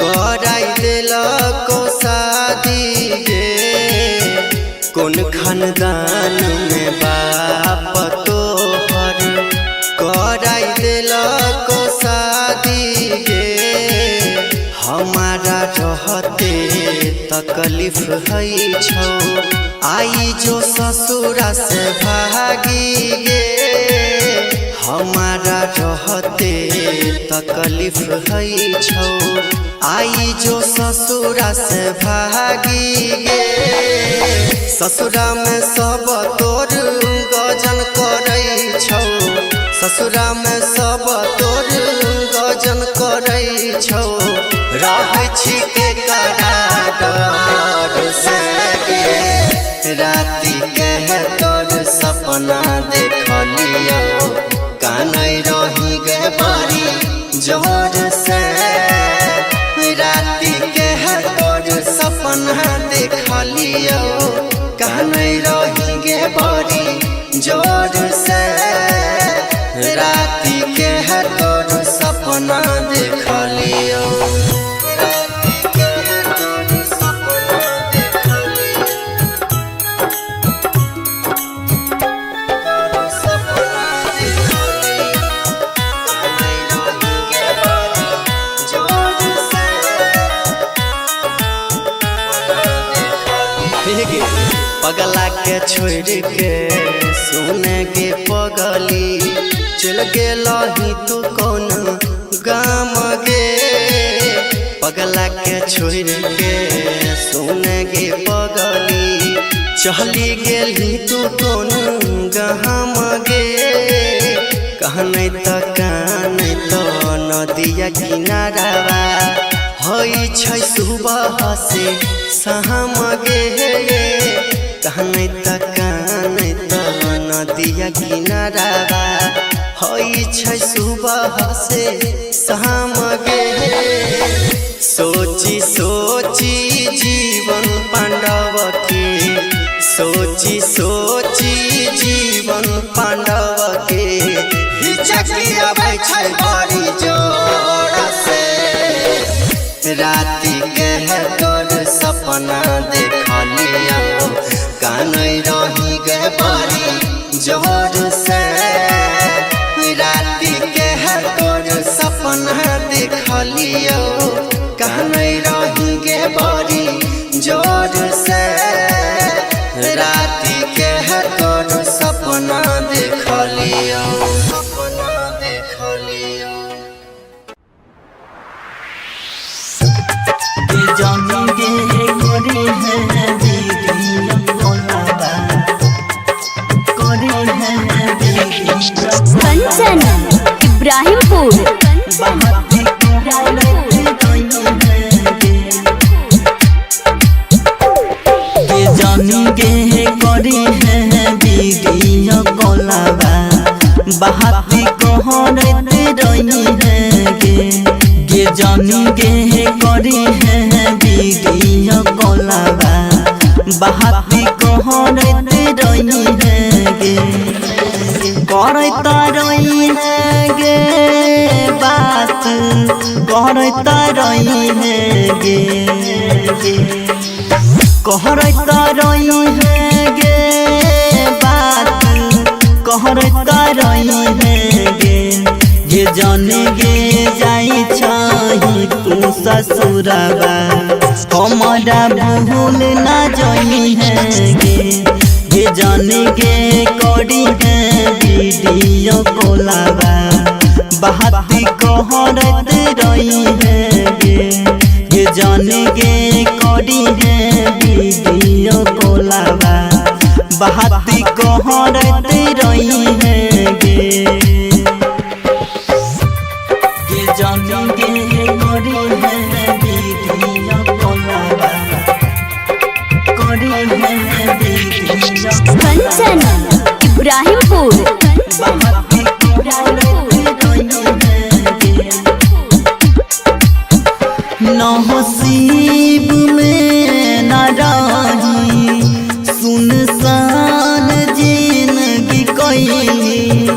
कराई दिलको शादी गे कौन खानदान में बाप तोहर कराई दिलको शादी गे हमारा रहते तकलीफ है छौ आई जो ससुरा से भागी गे हमारा रहते तकलीफ है छौ आई जो ससुरा से भागी गे ससुरा में सब तोर गजन करे छौ ससुरा में सब तोर गजन करे छौ रह छी के करार से राति के तोर सपना देखलियो कानई रही गे बड़ी जोर से राति के तोर सपना देखलियो कानई रही गे बड़ी जोर से राति के तोर सपना देखलियो पगला के छोड़ के सुने के पगली चल गेलही तू कौन गाम गे पगला के छोड़ के सुने के पगली चली गेली तू कौन गाम गे कहने तो काने तो नदिया किनारावा होई छै सुबह से शाम गे कहने तक नदिया किनारावा होई छै सुबह से शाम गे सोची सोची जीवन पांडव के सोची सोची जीवन पांडव के हिचकी आबै छै बड़ी जोर से राति के तोर सपना देखलियो कानई रही गे बड़ी जोर से राति के तोर सपना देखलियो कानई रही गे बड़ी जोर से राति के तोर सपना देखलियो जानेंगे करे हैं दीदिया बोलावा करे हैं दीदिया कंचन इब्राहिमपुर बात के जानेंगे करे हैं दीदिया बोलावा बात कहते रही है गे जानेंगे करे हैं दीदिया कोलावा बात कहते रही है गे करता रही है गे बात करता रही है गे कहता रही है गे बात कहता रही है गे ये जाने गे जाई छही तू ससुरबा हमारा भूल ना जाई है गे ये जाने गे करी है वीडियो कोलावा बात कहते रही है गे ये जाने गे करी है वीडियो कोलावा बात कहते रही है गे जानेंगे करे हैं दीदिया कोलावा करे हैं दीदिया कंचन इब्राहिमपुर नसीब में न रही सुनसान जिंदगी कैली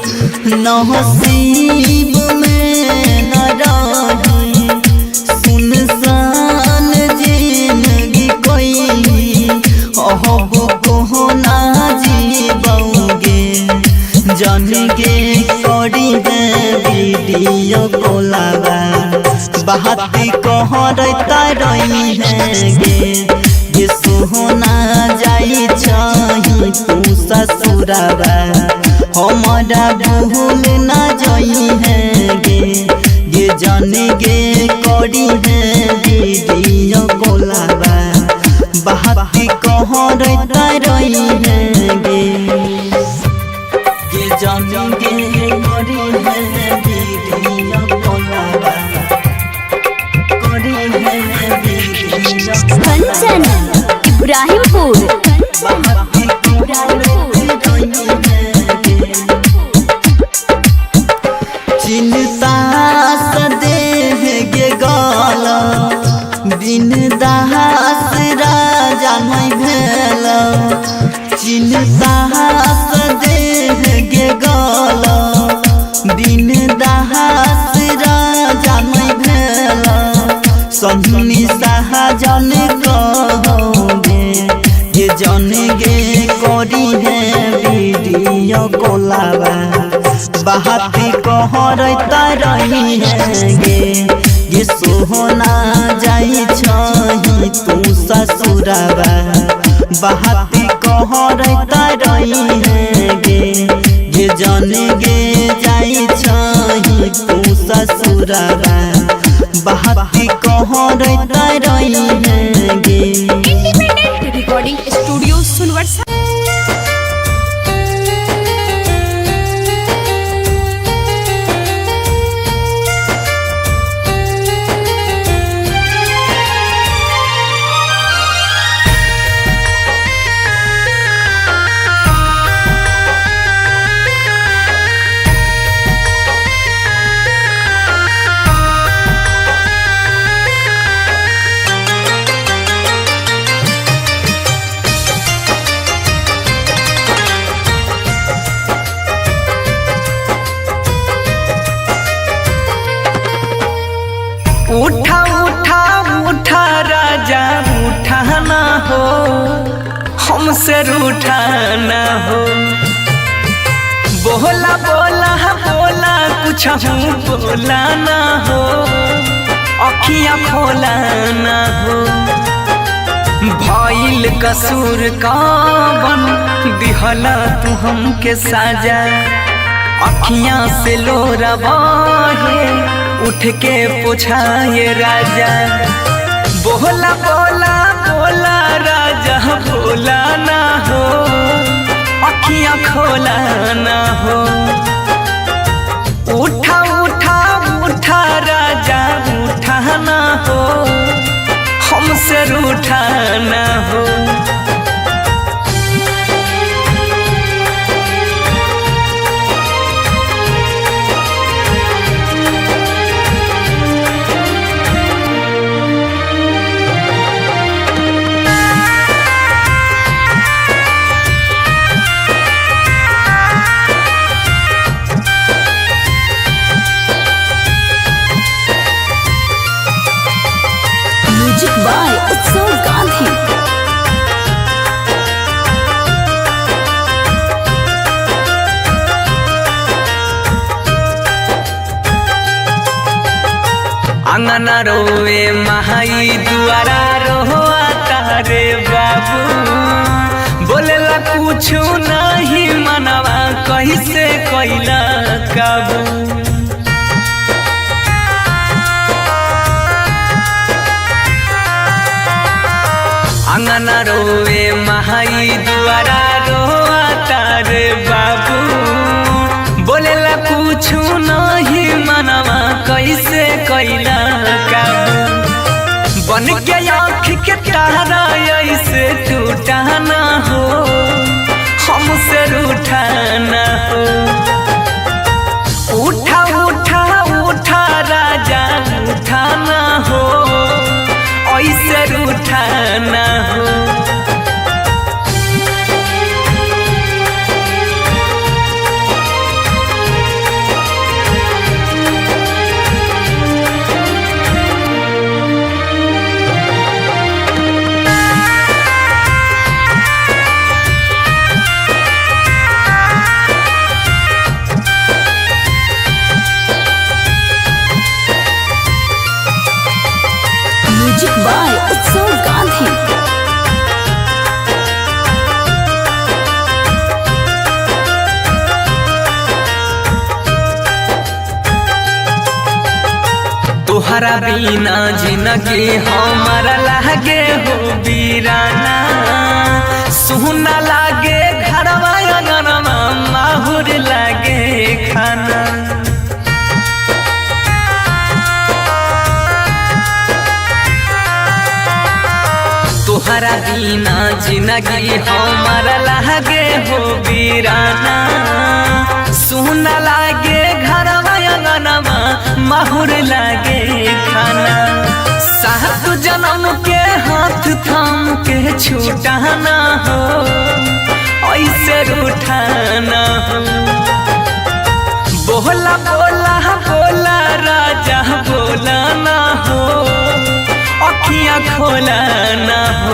नसीब में न रही सुनसान जिंदगी कैली अब को ना जीबोगे जानेंगे करी है वीडियो कोलावा बात कहता रही है गे ये सोहना जाई छही तू ससुरबा हमारा भूल ना जाई है गे ये जानेंगे करी है वीडियो कोलावा बात कहता रही है गे ये जानेंगे करी है वीडियो कोलावा करे हैं कंचन इब्राहिमपुर चिंता सदे गे गल बिन दास राजा नहीं भेल चिंता सदे गे गल बिन दास राजा नहीं भेल सन्नी सहजन कहोगे ये जन गे करी है वीडियो कोलावा बाती कहरता रही है गे सोहना जाई छही तू ससुराबा बाती कहरता रही है गे जन गे जाई छही तू ससुराबा बाती कहरता रही है गे। इंडिपेंडेंट रिकॉर्डिंग स्टूडियो सुनवर्षा। उठा उठा उठा राजा उठा ना हो हमसे रूठा ना हो बोला बोला बोला कुछ बोला ना हो अखियाँ खोला ना हो भइल कसूर कवन दिहला तू हमके साजा अखियाँ से लोरा बहे उठ के पूछाए राजा बोला बोला बोला राजा बोला ना हो अखियाँ खोला ना हो उठा उठा उठा राजा उठा ना हो हमसे रूठा ना हो म्यूजिक बाय उत्सव गांधी। अंगना रोए महाई दुआरा रोआ तारे बाबू बोलेला कुछ नहीं मनवा कैसे कैला काबू अंगना रोए महाई दुआरा रोआ तारे बाबू बोलेला कुछ नहीं मनवा कैसे कैला काबू बन के आँख के तारा ऐसे टूटा ना हो हमसे रूठा ना हो उठा उठा उठा राजा उठा ना हो ऐसे रूठा ना हो म्यूजिक बाय उत्सव गांधी। तोहरा बिना जिंदगी हमारा लागे हो बीराना सुना लागे घरवा अंगनवा माहुर लागे खाना तुहरा बिना जिंदगी हमारा लागे हो वीराना सुना लागे घरवा अंगनवा माहुर लागे खाना सात जन्म के हाथ थाम के छूटाना हो ऐसे रूठाना हो बोला बोला बोला राजा बोला ना हो अखियाँ खोला ना हो।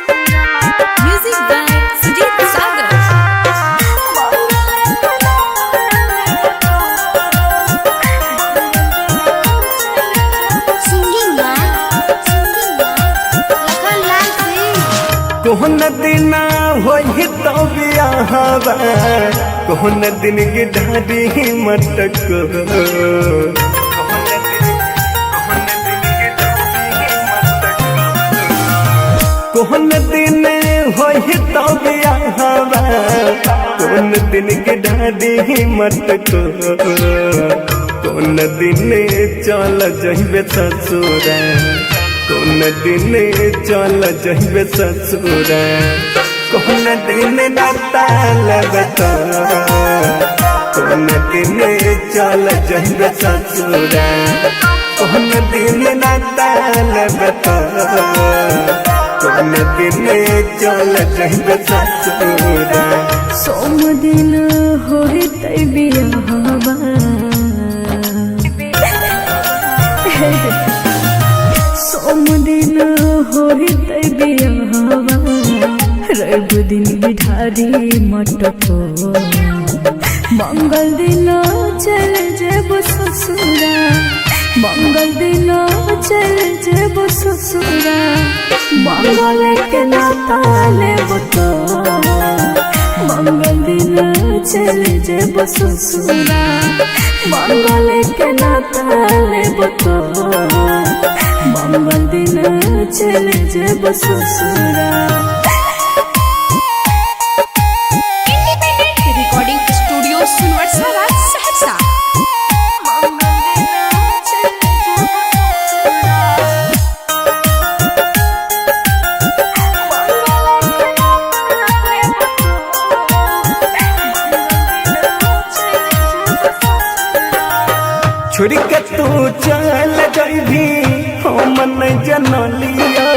Music by Sujit Sagar. Singing by Lakhan Lal Singh. कोहन दिन होई तो बियाहवा कोहन दिन की ढाडी मटक कोहन दिन होई तो बियाहवा कोहन दिन की ढाडी मटक कोन दिन चल जइबे ससुरा कोन दिन चल जइबे ससुरा कोन दिन नाता लगता कोन दिन चल जइबे ससुरा कोन दिन नाता लगता कोन दिन चल जइबे ससुरा सोम दिन होई तै बियाहवा सोम दिन होई तै बियाहवा रवि दिन बिठारी मटको मंगल दिन चल जेब ससुरा मंगल दिन चल जेब ससुरा मंगल के नाता लेब तो मंगल दिन चल जेब ससुरा मंगल के नाता लेब तो मंगल दिन चल जेब ससुरा। इंडिपेंडेंट रिकॉर्डिंग स्टूडियो सुनवर्सा सहरसा। छोड़ के तू चल जइभी हम नहीं जनलिया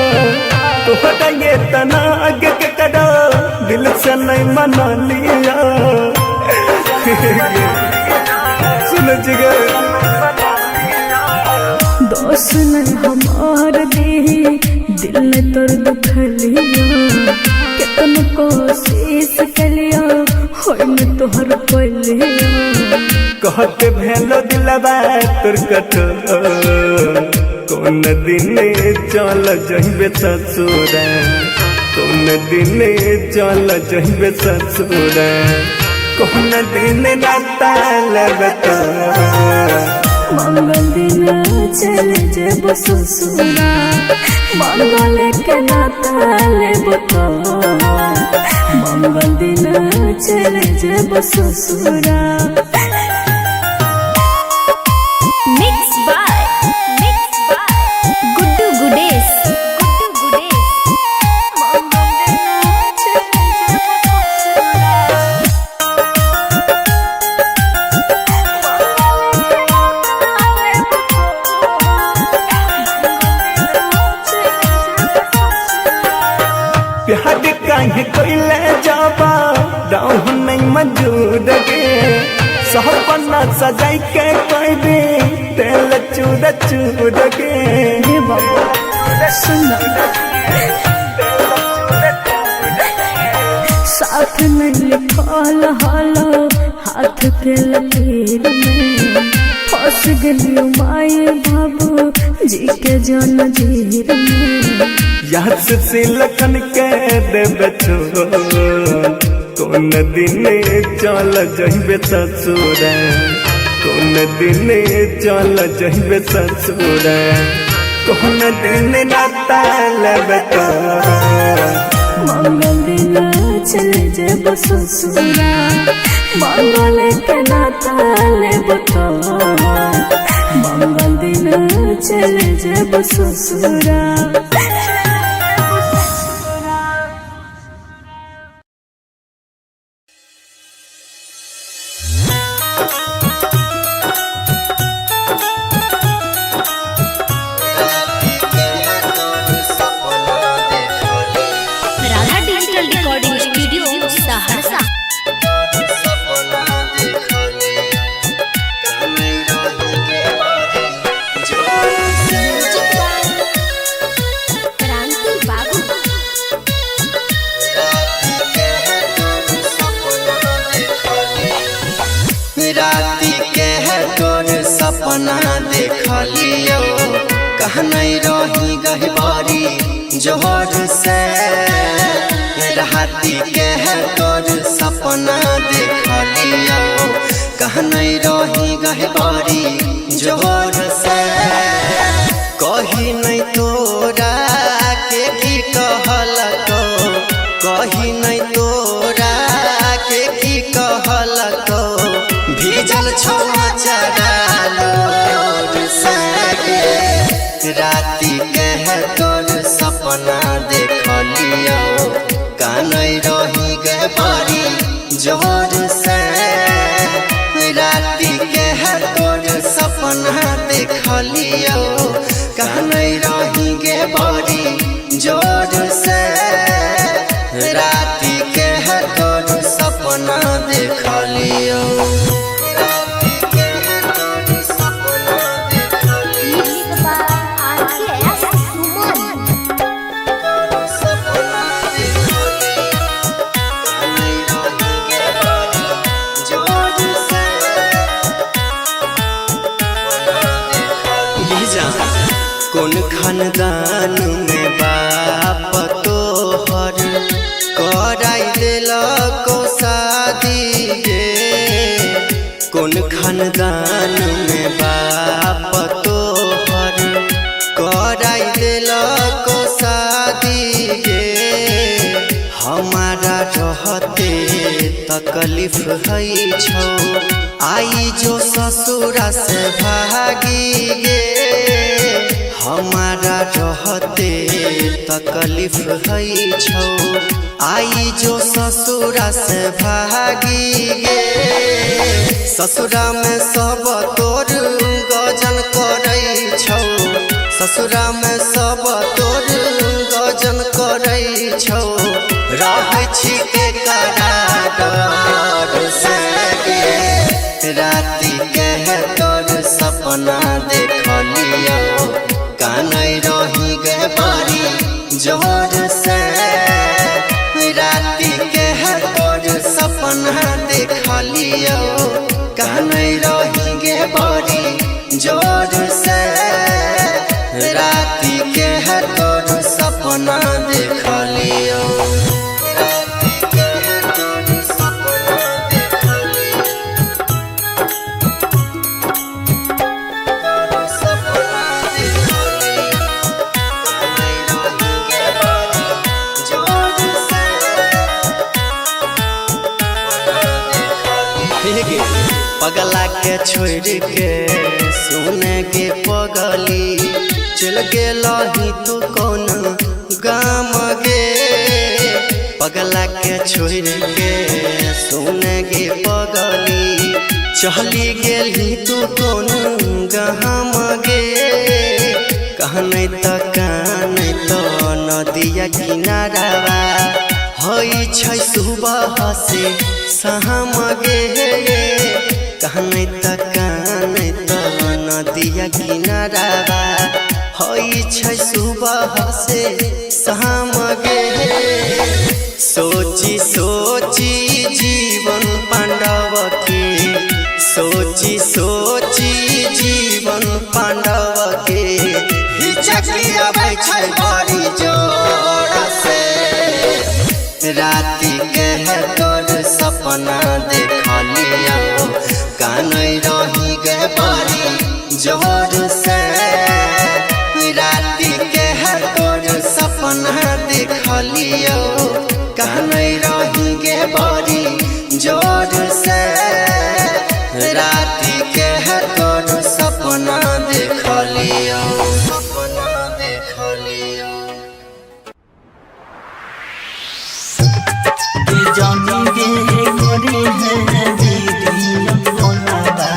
तोहरा ये तना आगे के कड़ा दिल से नहीं मनलिया सुन जिगर दोस्त न हमार दी दिल ने तोर दुखलिया कितन कोशिश कलिया होय में तोहर पलिया कहते भेलो दिलवा तोर कठो कौन दिन चल जइबे ससुरा कौन दिन चल जइबे ससुरा कौन दिन नाता लगता मंगल दिन चल जेब ससुरा मंगल के नाता लेब तो मंगल दिन चल जेब ससुरा। मिक्स बाय गुड्डू गुडेश प्यार काहे कोइले जाबा राह नहीं मौजूद गे सपना सजाई के कोई भी तेल चूड़ चूड़ गे हे बाबा सुन साथ में लिखल हालो हाथ के लकीर में फंस गलियो माए बाबू जी के जन जीर में याद से लखन के देबे छो कौन दिन चल जइबे ससुरा कौन दिन चल जइबे ससुर कौन दिन नाता लेबे मंगल दिन चले जब ससुरा मंगल के नाता लेब तो मंगल दिन चले जब ससुरा। Radha digital recording studio Saharsa. क्रांति बाबू राती के है तोर सपना देख लियो कहने रही गहबारी जोहर से। राती के है तोर सपना देख लियो कहने रही गहबारी जोहर से। कही नहीं तोरा के की कहलको कही नहीं तोरा के की कहलको भीजल छौआ चरालो राती के है तोर सपना देख लियो कानै रही गए बारी जोर से। राती के है तोर सपना देख लियो कानै रही गए बारी जोर से। राती के है तोर सपना देख लियो कौन खानदान में बाप तोहर कराई देलको शादी गे। कौन खानदान में बाप तोहर कराई देलको शादी गे। हमारा रहते तकलीफ है छौ आई जो ससुरा से भागी गे। हमारा रहते तकलीफ है छौ आई जो ससुरा से भागी गे। ससुरा में सब तोर गजन करै छौ ससुरा में सब तोर गजन करै छौ। रहै छी के करार से राती के है तोर सपना देख लियो कानै रही गए बारी जोर से। राती के है तोर सपना देख लियो कानै रही गए बारी जोर से। राती के है तोर सपना देख लियो पगला के छोड़ के सुने के पगली चल गेलही तू कौन गाम गे। पगला के छोड़ के सुने के पगली चली गेली तू कौन गाम गे। कहने त काने तो नदिया किनारावा हई छै सुबह से शाम गे। कहने त काने तो नदिया किनारावा हई छै सुबह से शाम गे। सोची सोची जीवन पांडव के सोची सोची जीवन पांडव के हिचकिया छै बड़ी जोर से। राती के है तोर सपना देख लियो कानै रही जोर से राति के तोर सपना देखलियो कहने रही गे बड़ी जोर से राति के तोर सपना देखलियो जानी गे करे है दीदी कोलाबा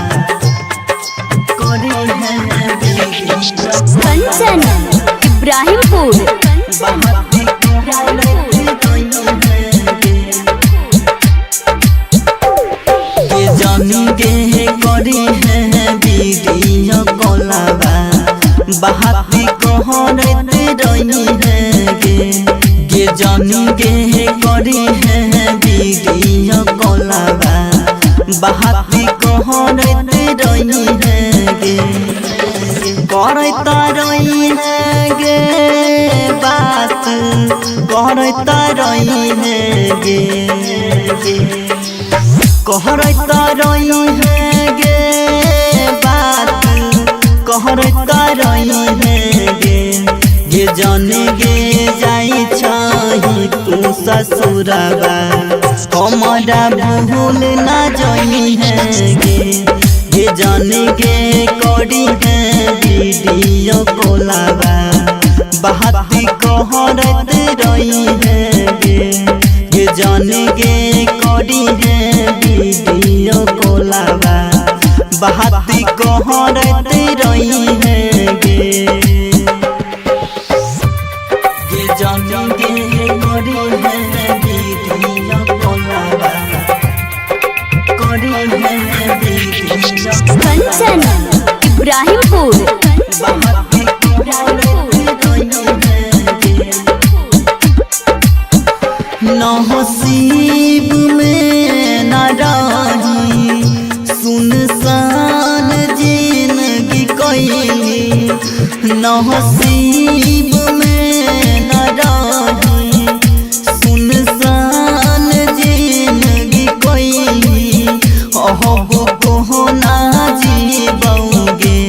करे है दीदी कंचन इब्राहिमपुर बाहती ये जानी गे करे है दीदी कोलाबा बाहती कहरते रही है गे जानी गे करे है दीदी कोलाबा बाहती कहरते रही है गे करता रही है गे बात करता रही है गे कहरता रही है गे बात कहरता रही है गे जाने गे जाई छही तू ससुरबा हमारा भूल ना जाई है गे जाने गे करी है वीडियो कोलाबा बाहती कहरते रही है गे जाने गे करी है वीडियो कोलाबा बाहती कहरते रही है गे जाने गे करी है वीडियो कोलाबा करी है वीडियो कंचन इब्राहिमपुर बाहती कहरते रही है नसीब में न रही सुनसान जिंदगी कैली नसीब में न रही सुनसान जिंदगी कैली अब को ना जीबोगे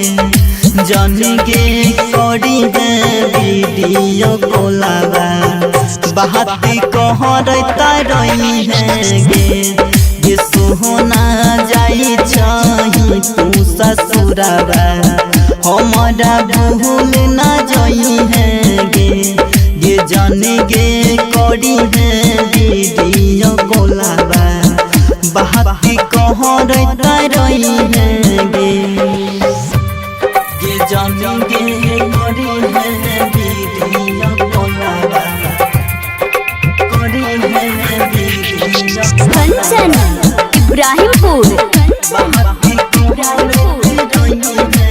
जान गे करी है वीडियो कोलाबा बाहती कहरता रही है गे सोहना जाई छही तू ससुरबा हमारा भूल ना जाई है गे जाने गे करी है वीडियो कोलाबा बाहती कहरता रही है गे जाने गे करी है वीडियो कोलाबा कंचन इब्राहिमपुर बाहती कहरते रही है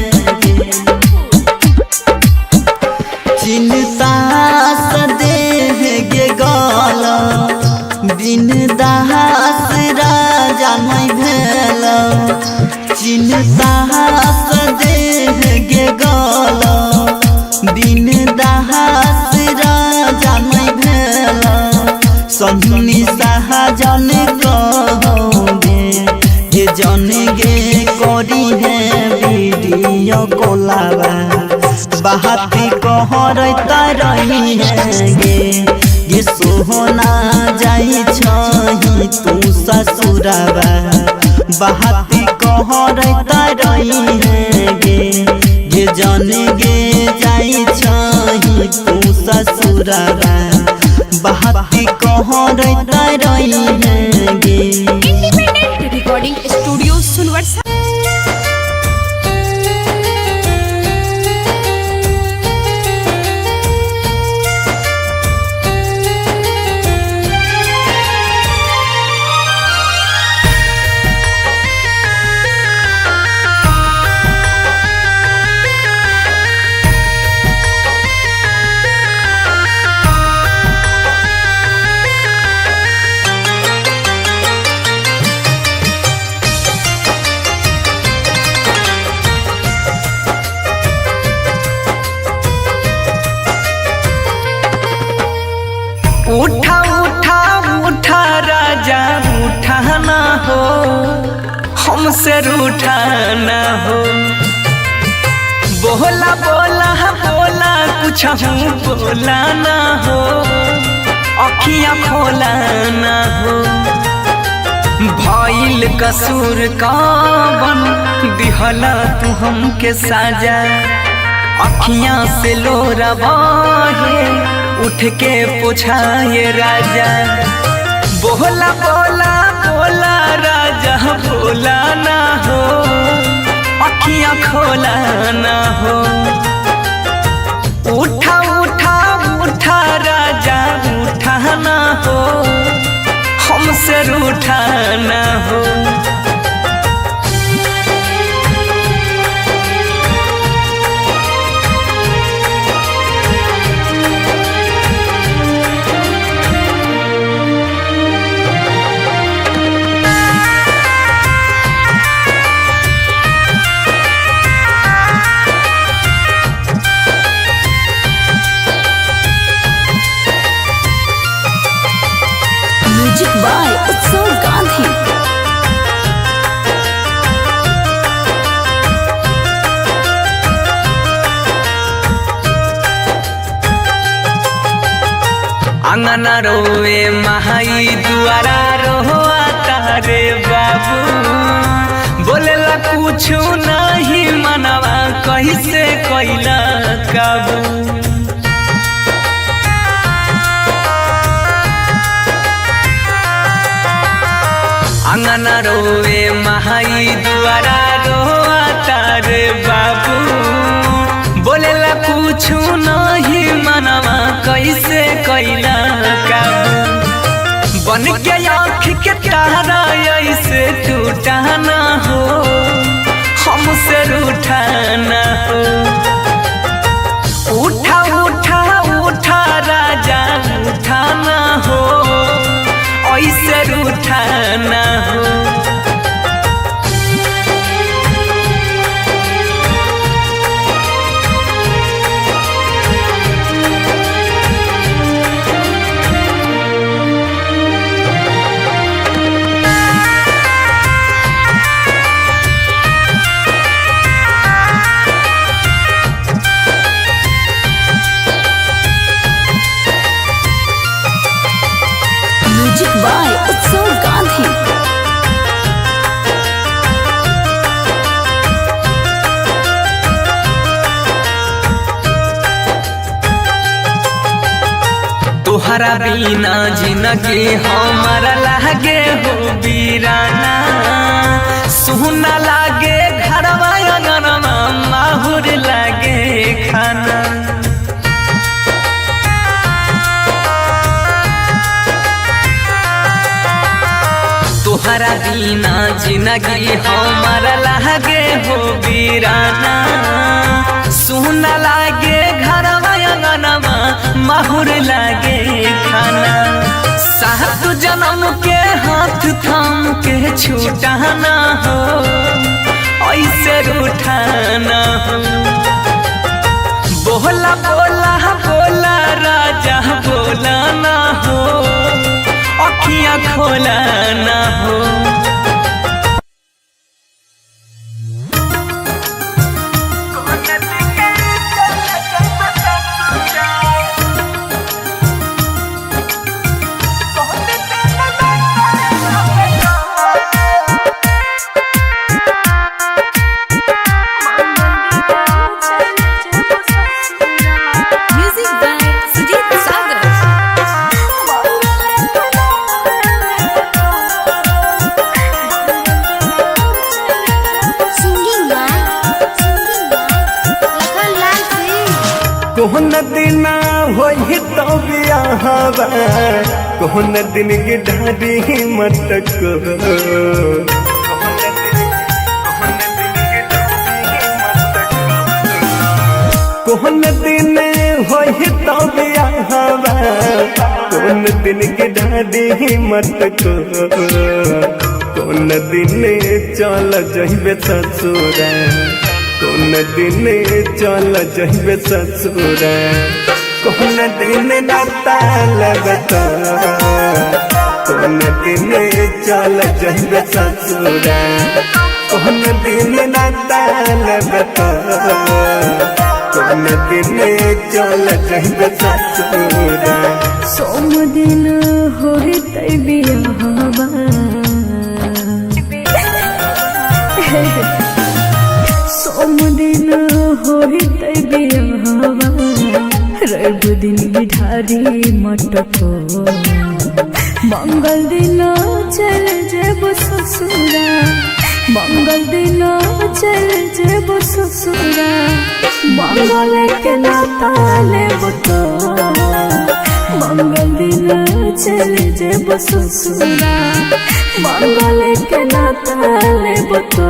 चिंता सदेह गे गल बिन दास राजा नहीं भेल चिंता सदेह गे गल बिन दास राजा नहीं भेल सन्नी शाहजन कहोगे जन गे करी है वीडियो कोलाबा बाहती कहरता रही है गे सोहना जाई छही तू ससुरबा बाहती कहरता रही है गे जन गे जाई छही तू ससुरबा बाहती कहरता रही है गे इंडिपेंडेंट रिकॉर्डिंग स्टूडियो सुनवर्षा उठा उठा उठा राजा उठाना हो हमसे रूठाना हो बोला बोला बोला कुछ बोला ना हो अखियाँ खोला ना हो भइल कसूर कवन दिहला तू हमके साजा अखियाँ से लोरा बहे उठ के पूछाए राजा बोला बोला बोला राजा बोला ना हो अखियाँ खोला ना हो उठा उठा उठा राजा उठा ना हो हमसे रूठा ना हो म्यूजिक बाय उत्सव गांधी। अंगना रोवे महाई दुआरा रोआ तारे बाबू बोलेला कुछ नहीं मनवा कैसे कैला काबू अंगना रोवे महाई दुआरा रोआ तारे बाबू बोलेला कुछ नहीं मनवा कैसे कैला काबू बन के आँख के तारा ऐसे टूटा ना हो हमसे रूठा ना हो उठा उठा उठा राजा उठा ना हो ऐसे रूठा ना हो म्यूजिक बाय उत्सव गांधी। तोहरा बिना जिंदगी हमारा लागे हो बीराना सुना लागे घरवा अंगनवा माहुर लागे खाना तोहरा बिना जिंदगी हमारा लागे हो बीराना सुना लागे घरवा अंगनवा माहुर लागे खाना सात जन्म के हाथ थाम के छूटा ना हो ऐसे रूठा ना हो बोला बोला बोला राजा बोला ना हो अखियाँ खोला ना हो music by Sujit Sagar. Singing by Lakhan Lal Singh. कोहन दिन होई तो बियाहवा कोहन दिन के ढाडी मत को कोहन दिन होई तो बियाहवा कोहन दिन के ढाडी मत को कोन दिन चल जइबे ससुरा कोन दिन चल जइबे ससुरा कोन दिन नाता लगता कोन दिन चल जइबे ससुरा कोन दिन नाता लगता दिन चल जइबे ससुरा सोम दिन होते बियाहवा सोम दिन होते बियाहवा रवि दिन बिठारी मटको मंगल दिन चल जेब ससुरा मंगल दिन चल जेब ससुरा मंगल के नाता लेब तो मंगल दिन चल जेब ससुरा मंगल के नाता लेब तो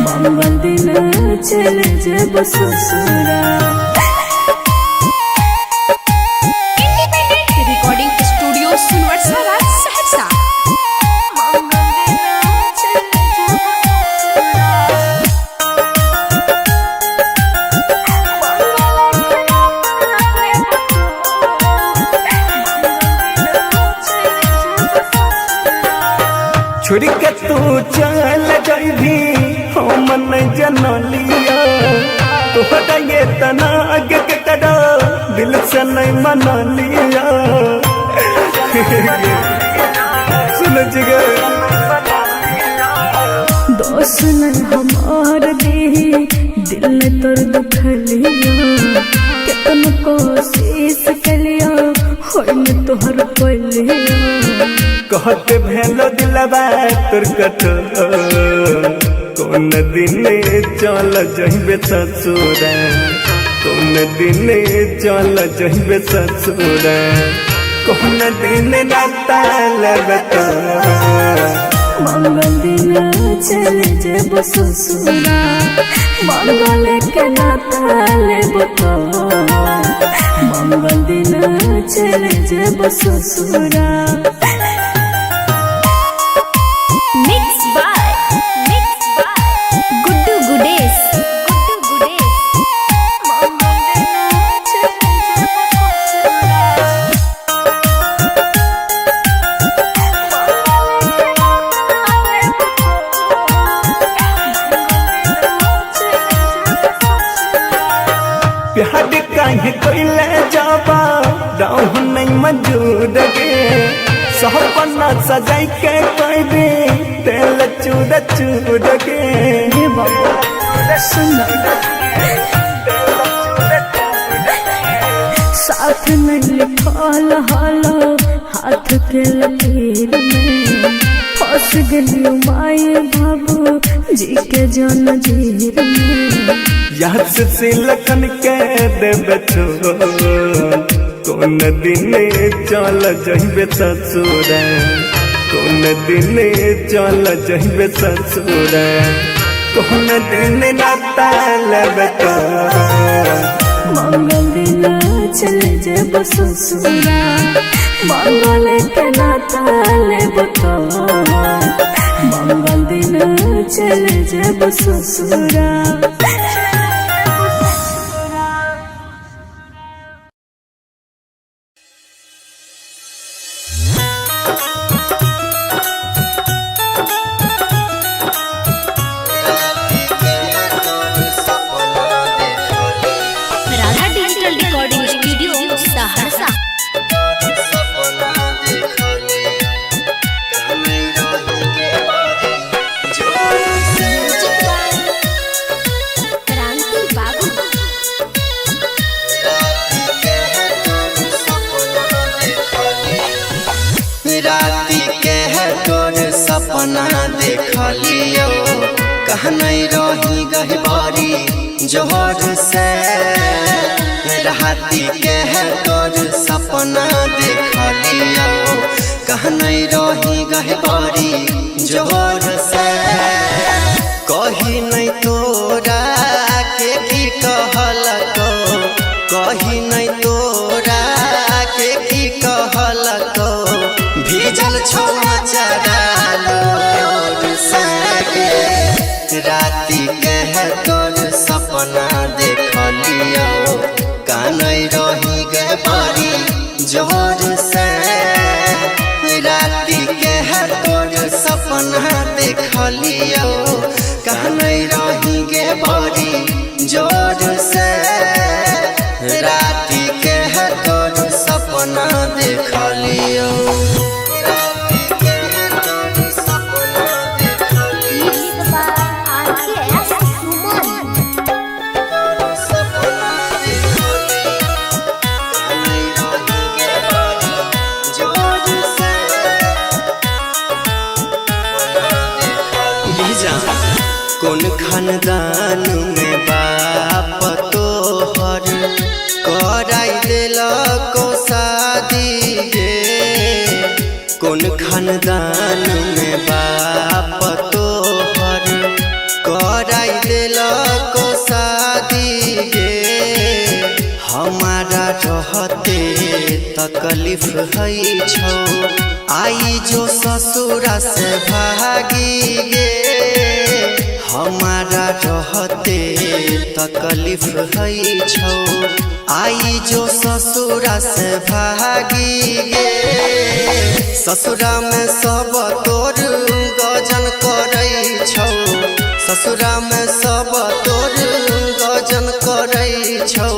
मंगल दिन चल जेब ससुरा रिकॉर्डिंग स्टूडियो सुनवरसारा सहरसा। छोड़ के तू चल जइभी हम नहीं जनलिया तोहरा ये तना आगे के करा दिल से नहीं मनलिया सुन जिगे दोस्त नहीं हमार दी दिल ने तोर दुखलिया कितन कोशिश कलिया होय न तोहर पलिया कहते भेलो दिलवा तोर कठोर कौन दिन चल जइबे ससुरा कौन दिन चल जइबे ससुरा कौन दिन नाता लेबे तो मंगल दिन चल जेब ससुरा मंगल के नाता लेब तो मंगल दिन चल जेब ससुरा मिक्स बाय गुड्डू गुडेश प्यार काहे कोइले जाबा राह नहीं मंजूर गे सपना सजाई के कोई दे तेल चूर चूर गे हे बाबा सुन साथ में लिखल हालो हाथ के लकीर में फंस गलियो माए बाबू जी के जन जीर में याद से लखन के देबे कौन दिन चल जइबे ससुरा कौन दिन चल जइबे ससुरा कौन दिन नाता लेबे तो मंगल दिन चल जेब ससुरा मंगल के नाता लेब तो मंगल दिन चल जेब ससुरा Radha digital recording studio Saharsa. क्रांति बाबू राती के है तोर सपना देखलियो कहनई रही गहबारी जोहर से राती के है तोर सपना देखलियो कहनई रही गहबारी जोहर से कही नहीं तोरा के की कहलको कही नहीं तोरा के की कहलको भीजल छोड़ा चरालो सगे राती के है तोर सपना देखलियो कानई रही गए बारी जोर से राती के है तोर सपना देखलियो कानई रही गए बारी जोर से खानदान में बाप तोहर कराई दिलको शादी गे। कौन खानदान में बाप तोहर कराई दिलको शादी गे। हमारा रहते तकलीफ है छौ आई जो ससुरा से भागी गे। हमारा रहते तकलीफ है छौ आई जो ससुरा से भागी गे। ससुरा में सब तोर गजन करै छौ। ससुरा में सब तोर गजन करै छौ।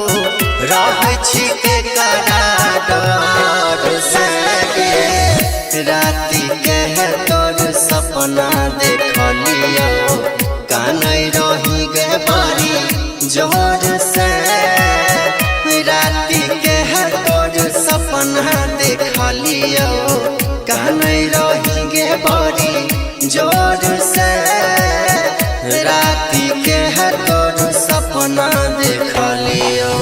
रहै छी के करार से गे। राति के तोर सपना देखलियो कानै रही गे बड़ी जोर से। राति के तोर सपना देखलियो कानै रही गे बड़ी जोर से। राति के तोर सपना देखलियो।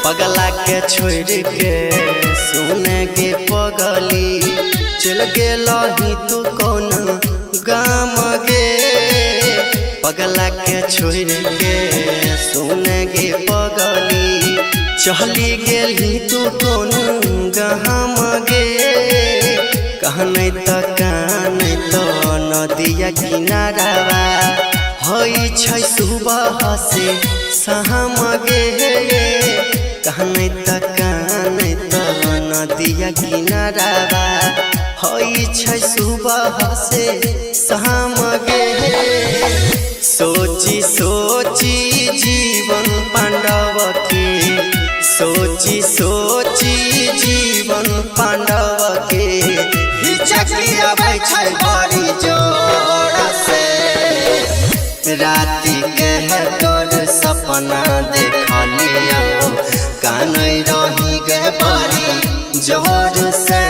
पगला के छोड़ के सुने के पगली चल गेलही तू कौन गाम गे। पगला के छोड़ के सुने के पगली चली गेली तू कौन गाम गे। कहने तो काने तो नदिया किनारावा होई छै सुबह से शाम गे। कहने तो काने तो नदिया किनारावा होई छै सुबह से शाम गे। सोची सोची जीवन पांडव के सोची सोची जीवन पांडव के हिचकिया छै बड़ी जोर से। राति के तोर सपना देखलियो कानै रही गे बड़ी जोर से।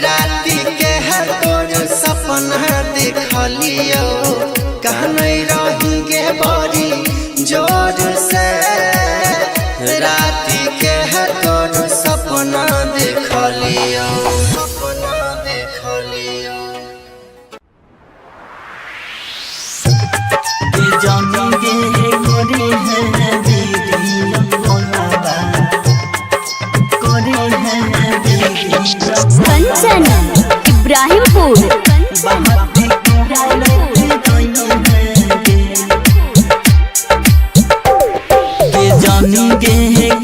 राति के तोर सपना देखलियो कानै रही गे बड़ी जोर से। राति के तोर सपना देखलियो सपना देखलियो। जानेंगे करे हैं वीडियो कॉलवा करे हैं वीडियो कंचन इब्राहिमपुर। बात के जानेंगे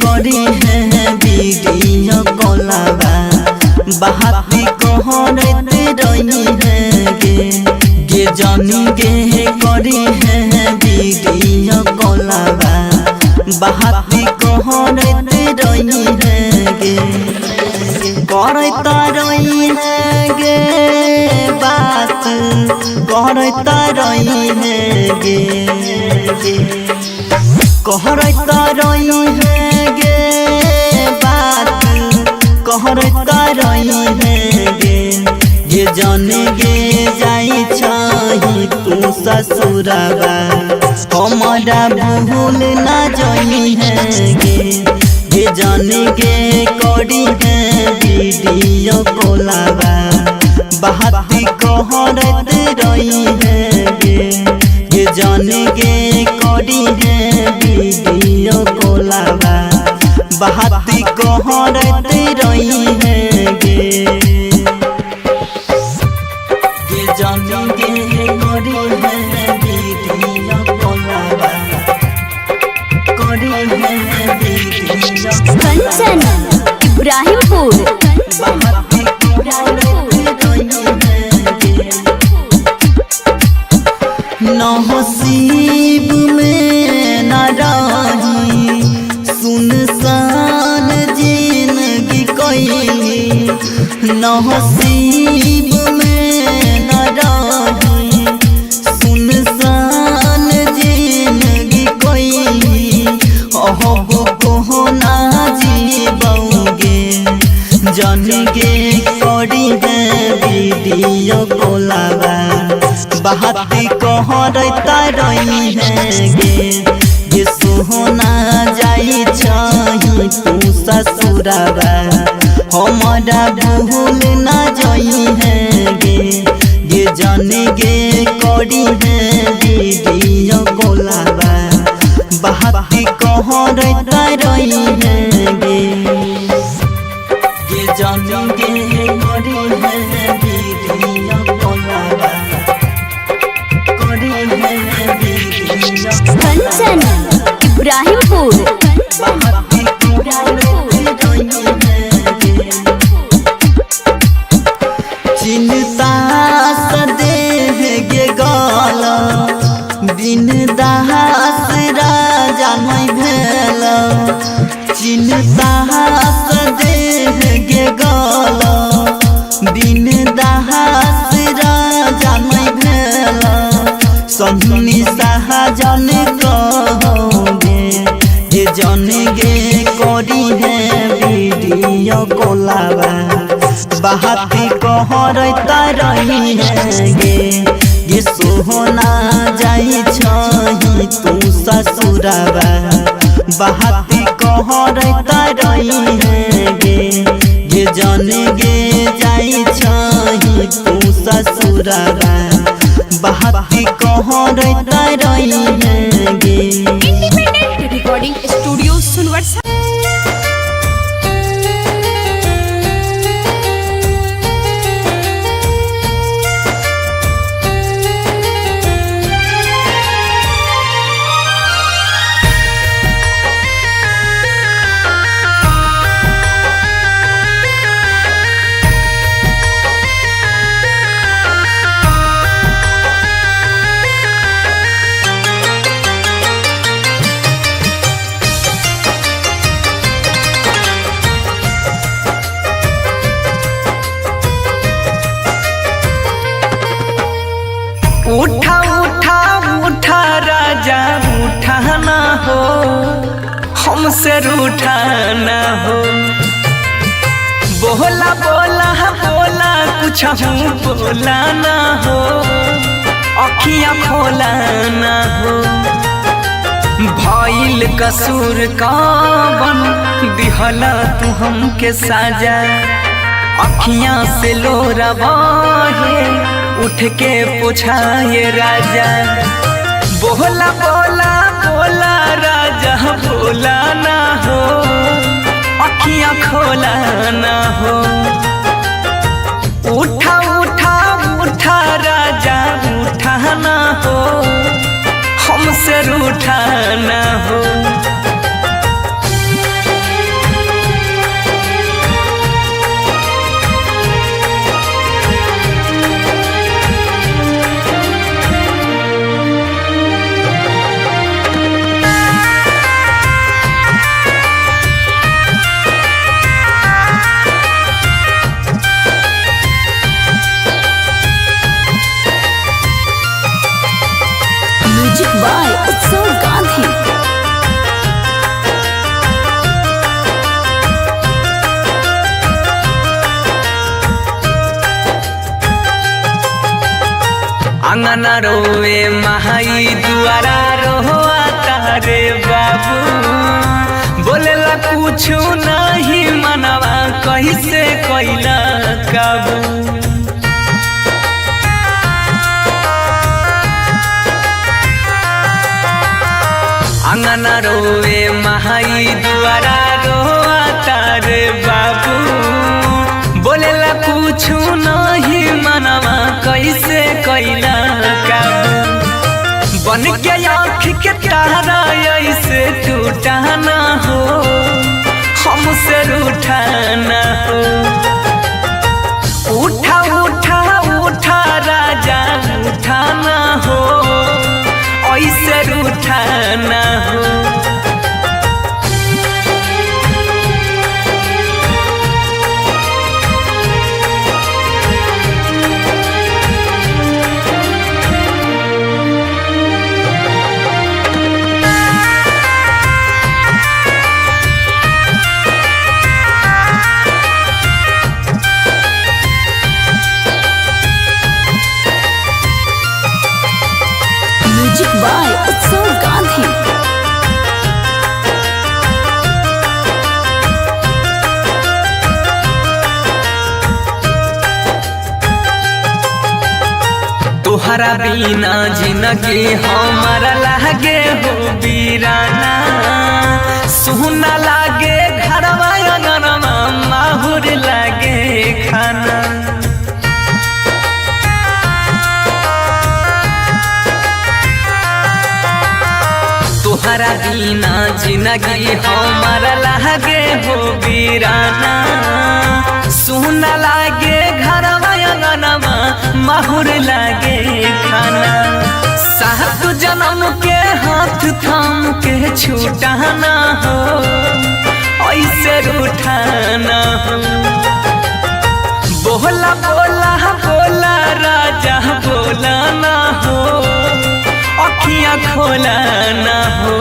करे हैं वीडियो कॉलवा बात कहते रही है गे। जानेंगे करे हैं वीडियो कॉलवा बात कहते रही है गे। करता रही है गे बात करता रही है गे। कहता रही है गे बात कहता रही है गे। ये जाने गे जाई छही तू ससुराबा हमारा भूल ना जाई है गे। ये जाने गे करी है वीडियो कॉलवा बात कहते रही है गे। ये जाने गे करी है वीडियो कॉलवा बात कहते रही है गे। जानेंगे करे हैं वीडियो कॉलवा करे हैं वीडियो कंचन इब्राहिमपुर। नसीब में न रही सुनसान जिंदगी कोई नसीब वीडियो कॉलवा बहाती कहरता रही है गे सोहना जाई छही तू ससुरावा हमारा भूल ना जाई है गे जाने गे करी है वीडियो कॉलवा बहाती कहरता रही है गे जाने गे करी है वीडियो कॉलवा करी है वीडियो कंचन इब्राहिमपुर बहाती कहरता रही है चिंता सदेह गे गाला बिन दास राजा नहीं भेल चिंता सदेह गे गाला बिन दास राजा नहीं भेल सन्नी सहजन कहोगे ये जन गे करी है वीडियो कॉलवा बहाती कहरता रही है गे सोहना जाई छही तू ससुरावा बहाती कहरता रही है गे जाने गे जाई छही तू ससुरावा बहाती कहरता रही है गे इंडिपेंडेंट रिकॉर्डिंग स्टूडियो सुनवर्षा। उठा उठा उठा राजा उठाना हो हमसे रूठाना हो बोला बोला बोला कुछ बोला ना हो अखियाँ खोलाना हो भइल कसूर कवन दिहला तू हमके साजा अखियाँ से लोरा बहे उठ के पूछाए राजा बोला बोला बोला राजा बोला ना हो अखियाँ खोला ना हो उठा उठा उठा राजा उठाना हो हमसे रूठाना हो म्यूजिक बाय उत्सव गांधी। अंगना रोवे महाई दुआरा रोआ तारे बाबू बोलेला कुछ नहीं मनवा कैसे कैला काबू अंगना रोवे महाई दुआरा रोआ तारे बाबू बोलेला कुछ नहीं मनवा कैसे कैला काबू बन के आँख के तारा ऐसे टूटाना हो हमसे रूठाना हो उठा उठा उठा राजा उठाना हो ऐसे रूठाना हो म्यूजिक बाय उत्सव गांधी। तोहरा बिना जिंदगी हमारा लागे हो बीराना, सुना लागे घरवा अंगनवा माहुर लागे खाना। तोहरा बिना जिंदगी हमारा लागे हो बीराना, सुना लागे घरवा अंगनवा माहुर लागे खाना। सात जन्म के हाथ थाम के छूटाना हो, ऐसे रूठाना हो। बोला बोला बोला राजा बोला ना हो, अखियाँ खोला ना हो।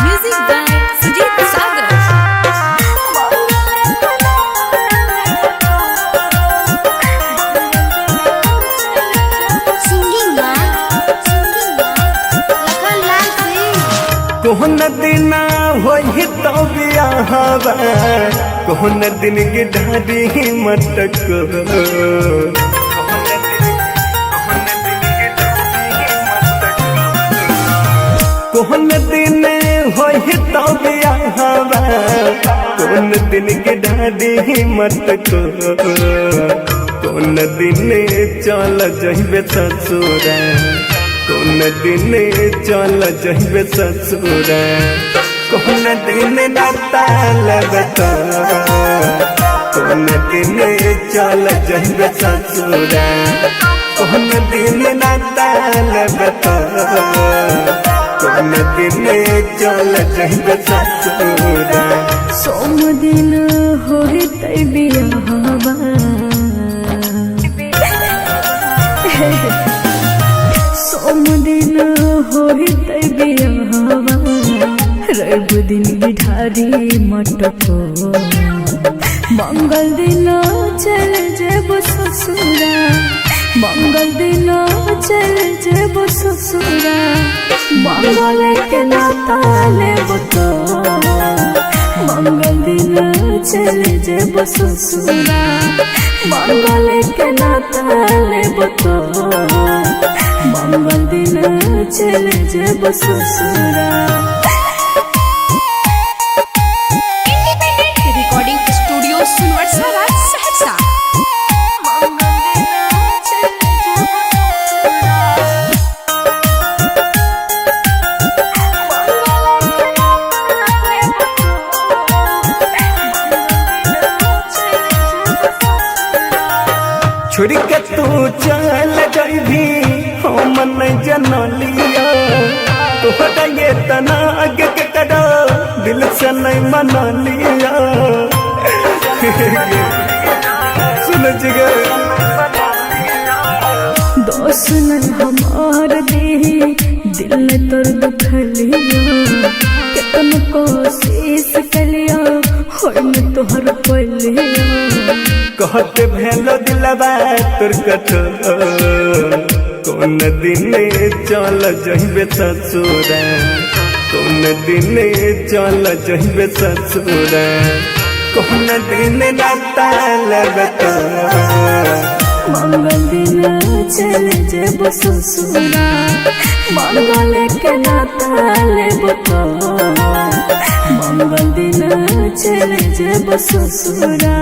Music by Sujit Sagar. कोहन दिन होई तो बियाहवा, कोहन दिन के ढाडी मटक। कोहन दिन होई तो बियाहवा, कोहन दिन के ढाडी मटक। कोन दिन चल जइबे ससुरा, कोन दिन चल जइबे ससुरा। कोन दिन नाता लगता, कोन दिन चल जइबे ससुरा। कोन दिन नाता लगता, कोन दिन चल जइबे ससुरा। सोम दिन होई तै बियाहवा, सोम दिन होई तै बियाहवा, रवि दिन बिठारी मटको। मंगल दिन चल जेब ससुरा, मंगल दिन चल जेब ससुरा। मंगल के नाता लेब तो, मंगल दिन चल जेब ससुरा। मंगल के नाता लेब तो, मंगल दिन चल जेब ससुरा। रिकॉर्डिंग स्टूडियो सुनवरसाला सहरसा। छोड़ के तू चल जाइबी हम नहीं जनलिया। तोहरा ये तना आगे के कड़ा दिल से नहीं मना लिया। सुन जिगर दोस्त न हमार दे, दिल ने तोर दुखलिया। कितन कोशिश कलिया, होय न तोहर पलिया। कहते भेलो दिलवा तोर कठोर। कौन दिन चल जइबे ससुरा, कौन दिन चल जइबे ससुरा। कौन दिन नाता लगता, मंगल दिन चल जेब ससुरा। मंगल के नाता लेब तो, मंगल दिन चल जेब ससुरा।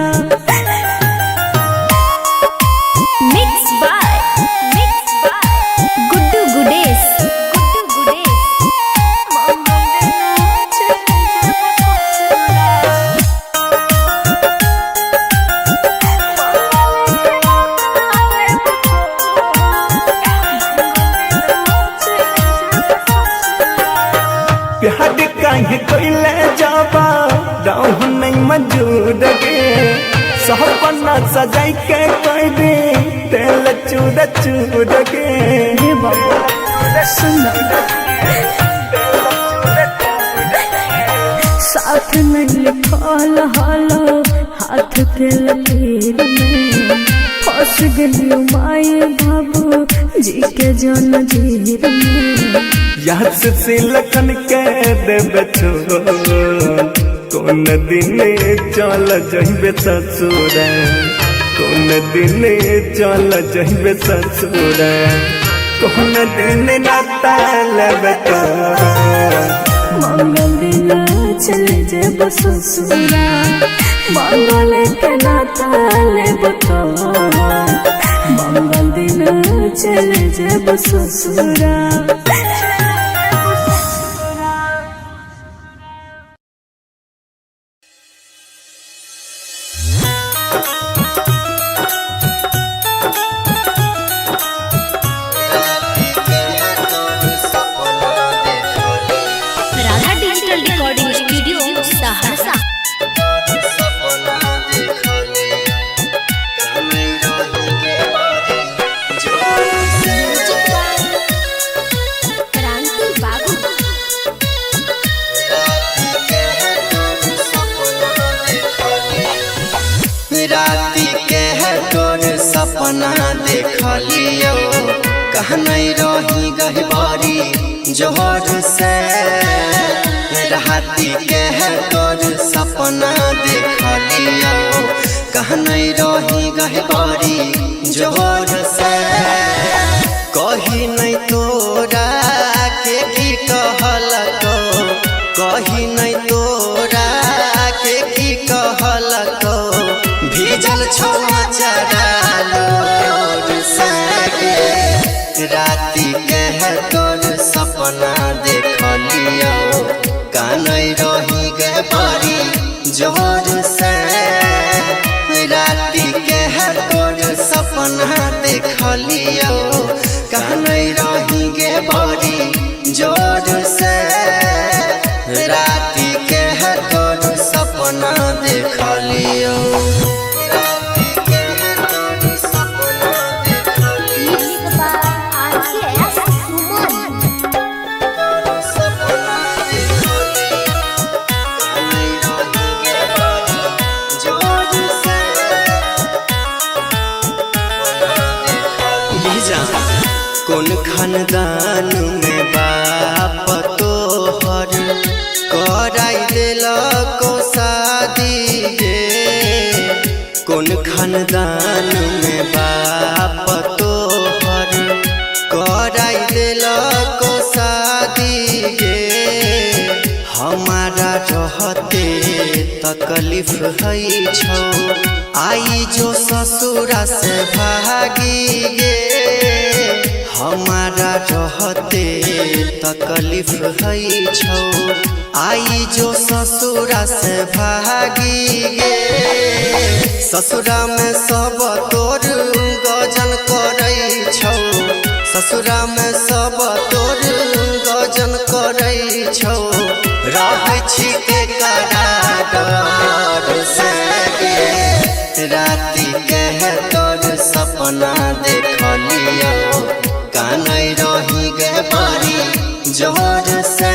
Mix by Guddu Gudesh. प्यार काहे कोइले जाबा, दाऊ नहीं मजूद गे। सपना सजाई के कोई भी तेल चूर चूर के रे बाबा सुन साथ में लिखल हलो हाथ के लकीर में फंस गई माए बाबू जी के जंजीर में याद से लखन के देवे छोड़ कौन दिन चल जइबे ससुर कौन दिन चल जइबे ससुर कौन दिन नाता लेबे तो मंगल दिन चले जेब ससुरा मंगल के नाता लेब तो मंगल दिन चले जेब ससुरा Radha digital recording studio Saharsa. क्रांति बाबू राती के है तोर सपना देख लियो कहनई रही गहबारी जोर से राती के है तोर सपना देख लियो कहनई रही गहबारी जोर से कही नहीं तोरा के की कहल को कही नहीं तोरा के की कहल को भीजल छोला चढ़ालो राती के है तोर सपना देख लियो कानई रही गए बड़ी जोर से राती के है तोर सपना देख लियो कानई रही गए बड़ी जोर से राती के है तोर सपना देख लियो कौन खानदान में बाप तोहर कराई दिल को शादी गे कौन खानदान में बाप तोहर कराई दिल को शादी गे हमारा रहते तकलीफ है छौ आई जो ससुरा से भागी गे हमारा रहते तकलीफ है छौ आई जो ससुरा से भागी गे ससुरा में सब तोर गजन करे छौ ससुरा में सब तोर गजन करे छौ रहै छी डर से राती के है तोर सपना देख लियो कानई रही गए बड़ी जोर से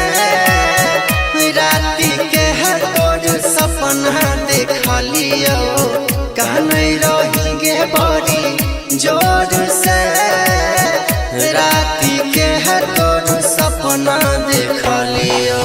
राती के है तोर सपना देख लियो कानई रही गए बड़ी जोर से राती के है तोर सपना देख लियो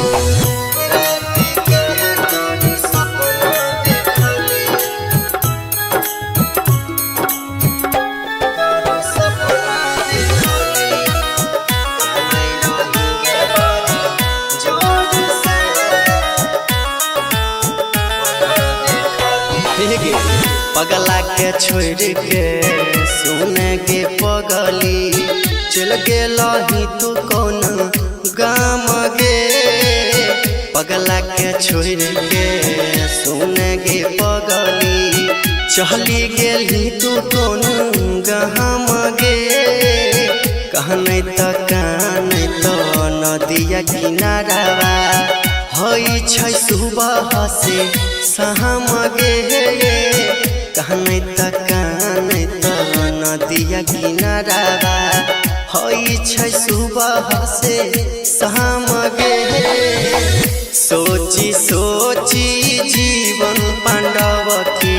पगला के छोड़ के सुने के पगली चल गेलही तू कौन गाम गे पगला के छोड़ के सुने के पगली चली गेलही तू कौन गाम गे कहने तो कान तो नदिया किनारा हई छै सुबह से शाम गे कहने त काने त नदिया किनारावा होई छै सुबह से शाम गे सोची सोची जीवन पांडव के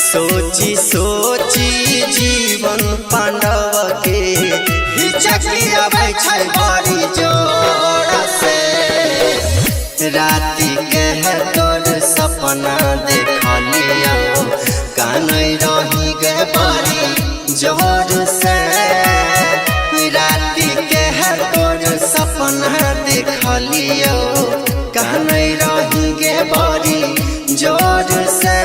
सोची सोची जीवन पांडव के हिचकिया छै बड़ी जोर से राति के तोर सपना देखलिया कानै रही गे बड़ी जोर से राति के तोर सपना देखलिया कानै रही गे बड़ी जोर से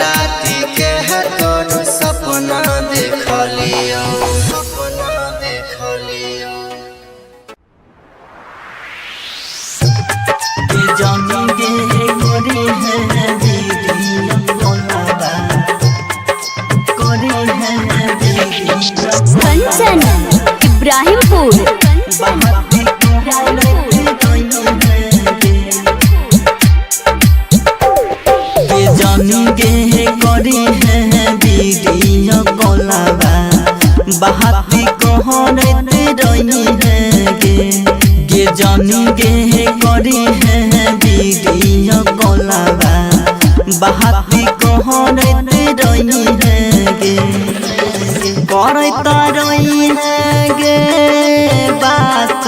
राति के तोर सपना देखलिया जानेंगे करे हैं दीदिया कोलाबा करे हैं दीदिया कंचन इब्राहिमपुर बात ये जानेंगे करे हैं दीदिया कोलाबा बात कहते रही है गे जानेंगे करे हैं दीदिया कोलाबा बात कहते रही है गे करता रही है गे बात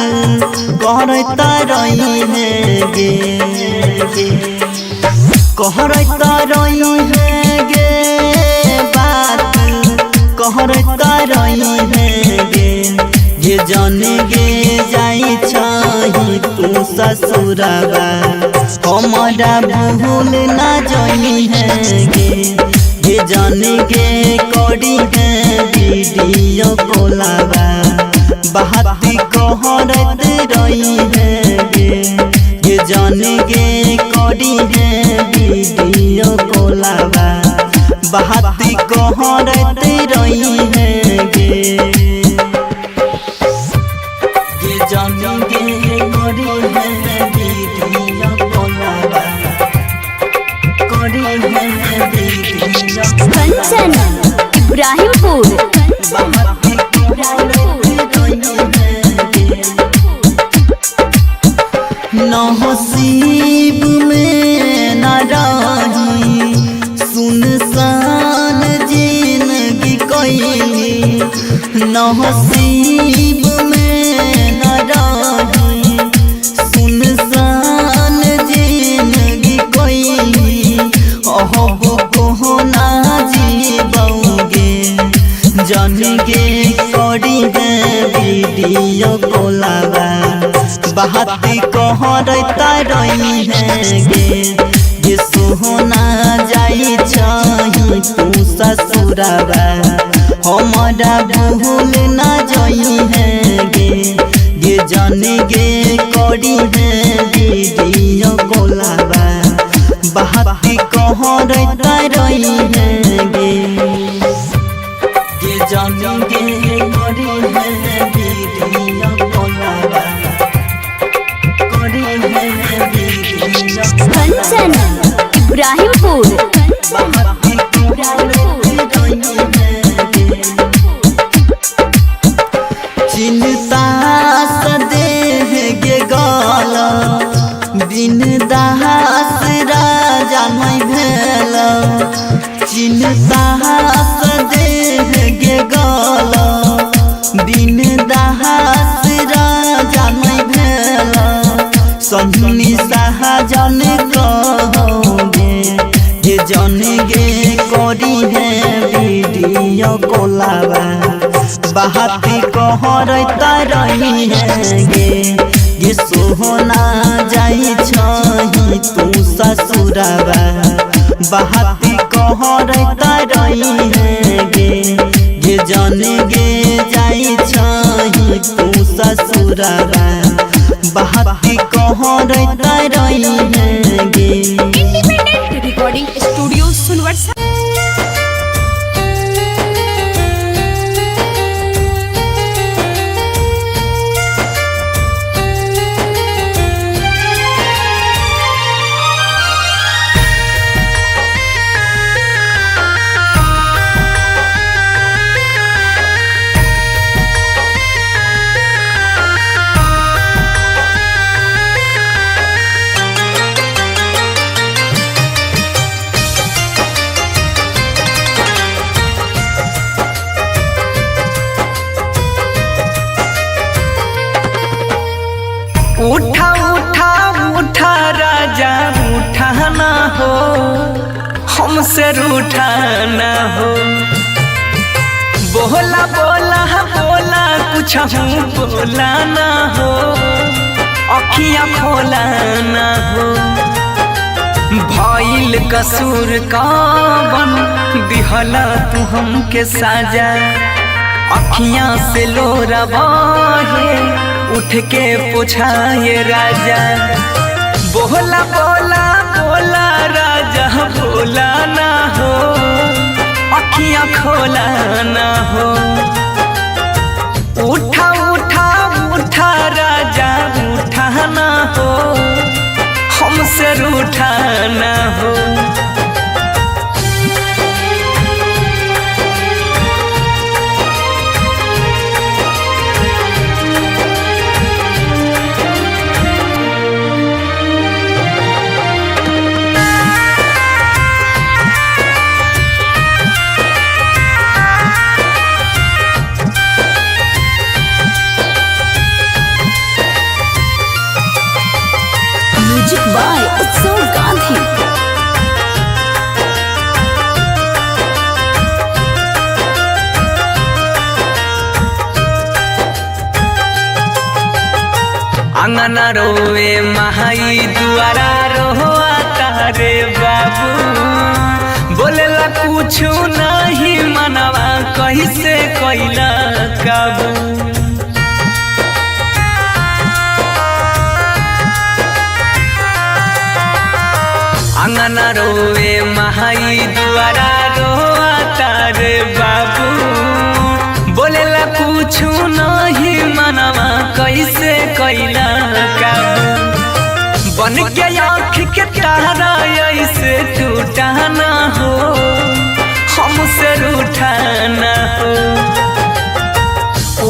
करता रही है गे कहता रही है गे बात कहता रही है गे ये जाने गे जाई छही तू ससुराबा हमारा भूल ना जाई है गे ये जाने गे करी है वीडियो कोलाबा बात कहते रही है गे ये जाने गे करी है वीडियो कोलाबा बात कहते रही है गे ये जानेंगे करे हैं दीदिया कोलाबा करे हैं दीदिया कंचन इब्राहिमपुर बात कहते रही है गे नसीब में न रही सुनसान जिंदगी कोई नसीब में न रही सुनसान जिंदगी कोई अहब को ना जीबोगे जानेंगे करी है वीडियो कोलाबा बात कहता रही है गे ये सोहना जाई छही तू ससुराबा हमारा भूल ना जाई है गे ये जाने गे करी है वीडियो कोलाबा बात कहता रही है गे ये जाने गे करी है वीडियो कोलाबा करे हैं दीदिया कंचन इब्राहिमपुर बात कहते रही है गे चिंता सदेह गे गाला बिन दास राजा नहीं भेल चिंता सदेह गे गाला बिन दास राजा नहीं भेल सन्नी सहजन कहोगे ये जानेंगे करी है वीडियो कोलाबा बात कहता रही है गे ये सोहना जाई छही तू ससुराबा बात कहता रही है गे ये जानेंगे जाई छही तू ससुराबा बात कहता रही है गे इंडिपेंडेंट रिकॉर्डिंग स्टूडियो सुनवर्षा। हमसे रूठा ना हो। बोला बोला बोला कुछ बोला ना हो, अखियाँ खोला ना हो। भइल कसूर कवन दिहला तू हमके साजा, अखियाँ से लोरा बहे उठ के पोछाए राजा। बोला बोला बोला राजा बोला ना हो, अखियाँ खोला ना हो। उठा उठा उठा राजा उठा ना हो, हमसे रूठा ना हो। म्यूजिक बाय उत्सव गांधी। अंगना रोवे महाई दुआरा रोआ तारे बाबू, बोलेला कुछ नहीं मनवा कैसे कैला काबू। अंगना रोवे महाई दुआरा रोआ तारे बाबू, बोलेला कुछ नहीं मनवा कैसे कैला काबू। बन के आँख के तारा ऐसे टूटा ना हो, हमसे रूठा ना हो।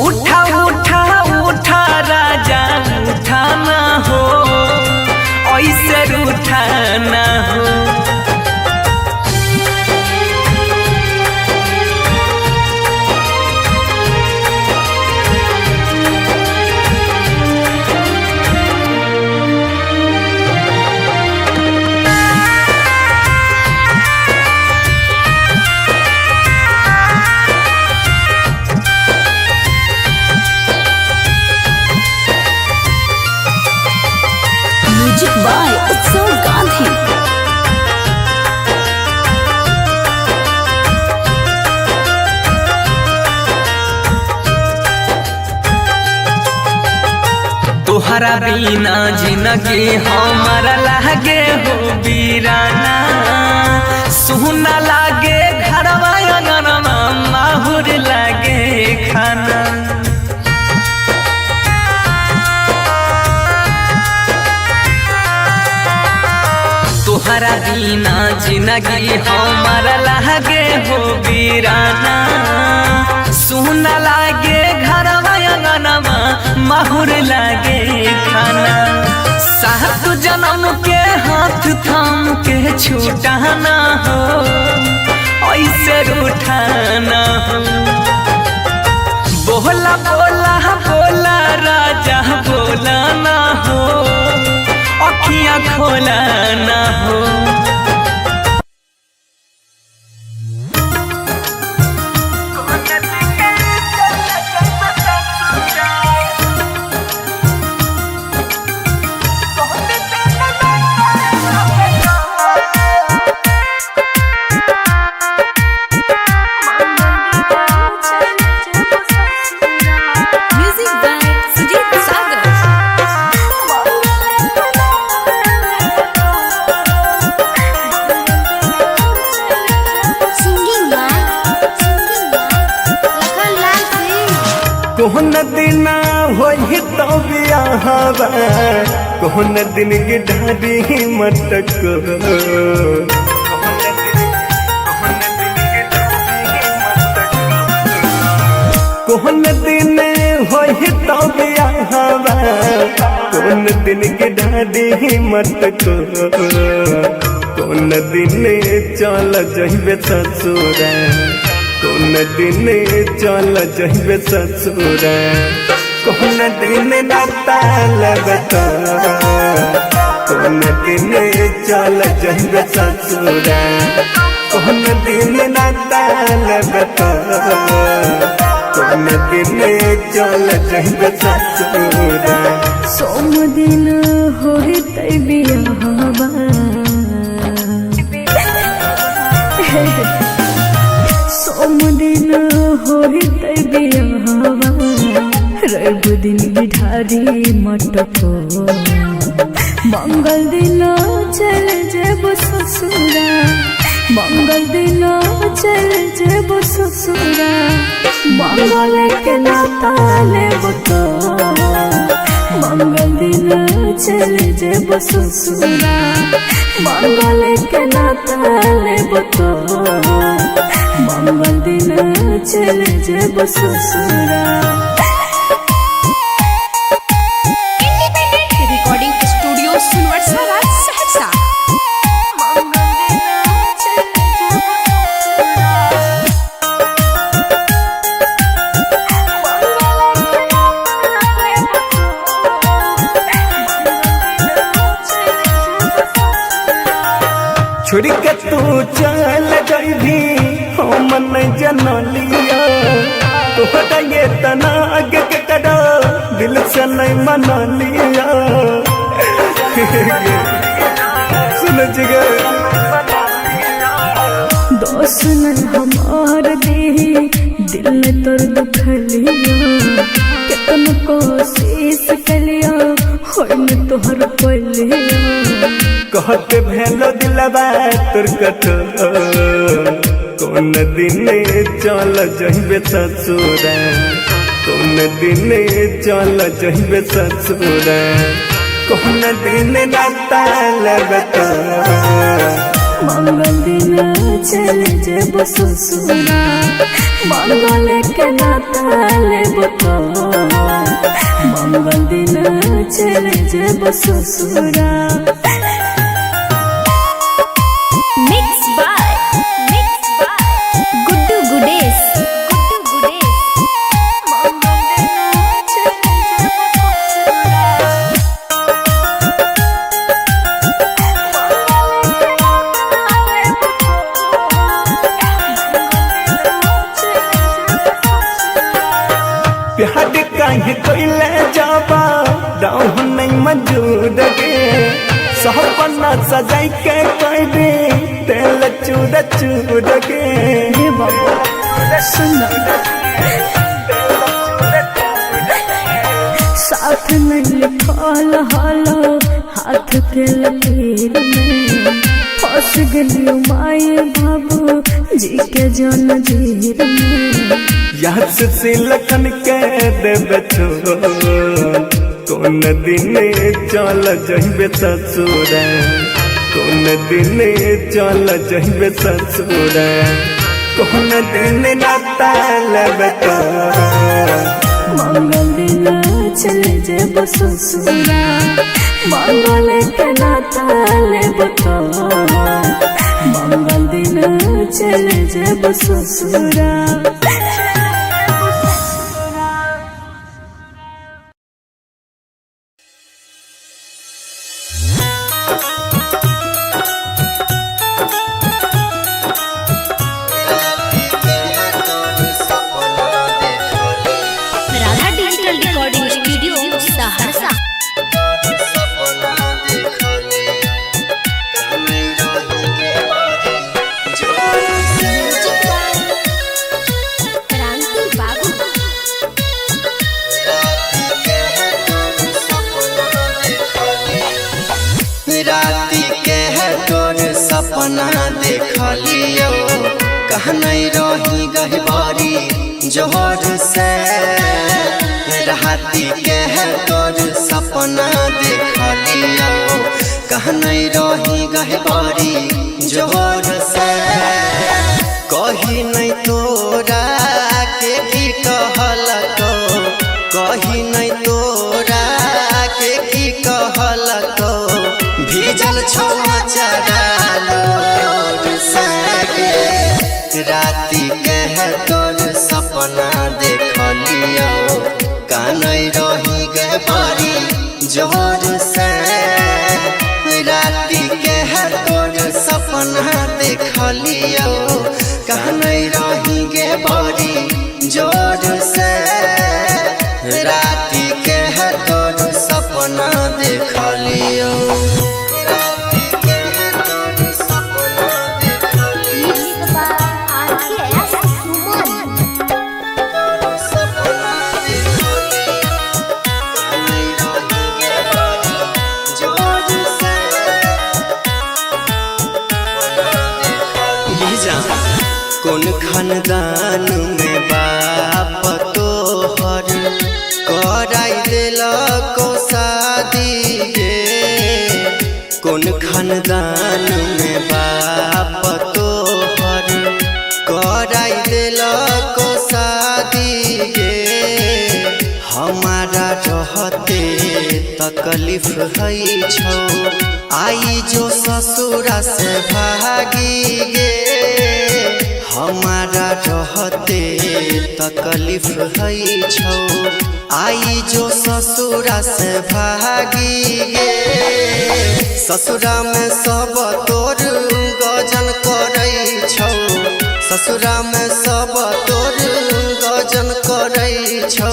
उठा उठा उठा राजा उठा ना हो, ऐसे रूठा ना हो। म्यूजिक बाय उत्सव गांधी। तोहरा बिना जिंदगी हमारा लागे हो वीराना, सुना लागे घरवा अंगनवा माहुर लागे खाना। तोहरा बिना जिंदगी हमारा लागे हो वीराना, सुना लागे घरवा अंगनवा माहुर लागे खाना। सात जन्म के हाथ थाम के छूटा ना हो, ऐसे रूठा ना हो। बोला बोला बोला राजा बोला ना हो, अखियाँ खोला ना हो। Music by Sujit Sagar. कोहन दिन होई तो बियाहवा, कोहन दिन की ढाडी मटक। कोहन दिन होई तो बियाहवा, कोहन दिन की ढाडी मटक। कोन दिन चल जइबे ससुरा, कोन दिन चल जइबे ससुरा। कोन दिन नाता लगता, कोन दिन चल जइबे ससुरा। कौन दिन नाताल बता कौन दिन चल जाइबे ससुरा सोम दिन होते बियाहवा सोम दिन होते बियाहवा रवि दिन बिठारी मटको मंगल दिन चल जेब ससुरा मंगल दिन चल जेब ससुरा मंगल के नाता लेब तो मंगल दिन चल जेब ससुरा मंगल के नाता लेब तो मंगल दिन चल जेब ससुरा। रिकॉर्डिंग स्टूडियो सुनवर्षा राज सहरसा। छोड़ के तू चल जाइबी हम नहीं जनलिया तोहरा ये तना आगे के कड़ा दिल से नहीं मनलिया सुन जिगर दोस्त न हमार दी दिल में तोर दुखलिया कितन कोशिश कलिया होय न तोहर पलिया कहते भेलो दिलबा तोर कठोर कौन दिन चल जाइबे ससुरा कौन दिन चल जाइबे ससुरा कौन दिन नाताल बता मंगल दिन चल जेब ससुरा मंगल के नाता लेब तो मंगल दिन चल जेब ससुरा। मिक्स बाय गुड्डू गुडेश प्यार काहे कोइले जाबा दाऊ नहीं मंजूर गे सपना सजाई के कहबे तेल चूर चूर गे हे बाबा सुन साथ में लिखल हालो हाथ के लकीर में फंस गलियो माए बाबू जी के जन जीर में याद से लखन के देबे छोड़ कौन दिन चल जाइबे ससुरा कौन दिन चल जाइबे ससुरा कौन दिन नाताल बता मंगल दिन चल जेब ससुरा मंगल के नाता लेब तो मंगल दिन चल जेब ससुरा। Radha digital recording studio Saharsa. क्रांति बाबू राती के है तोर सपना देखलियो कहने रही गहबारी जोर से राती के है तोर सपना देखलियो कहने रही गहबारी जोर से कही नहीं तोरा के की कहलको कही नहीं तोरा के की कहलको भीजल छोड़ा चरालो राती के है तोर सपना देखलियो कानई रही गए बारी जोर से राती के है तोर सपना देखलियो कौन खानदान में बाप तोहर कराई दिल को शादी गे। हमारा रहते तकलीफ है छो आई जो ससुरा से भागी गे। हमारा रहते तकलीफ है छो आई जो ससुरा से भागी गे। ससुरा में सब तोर गजन करई छौ, ससुरा में सब तोर गजन करई छौ।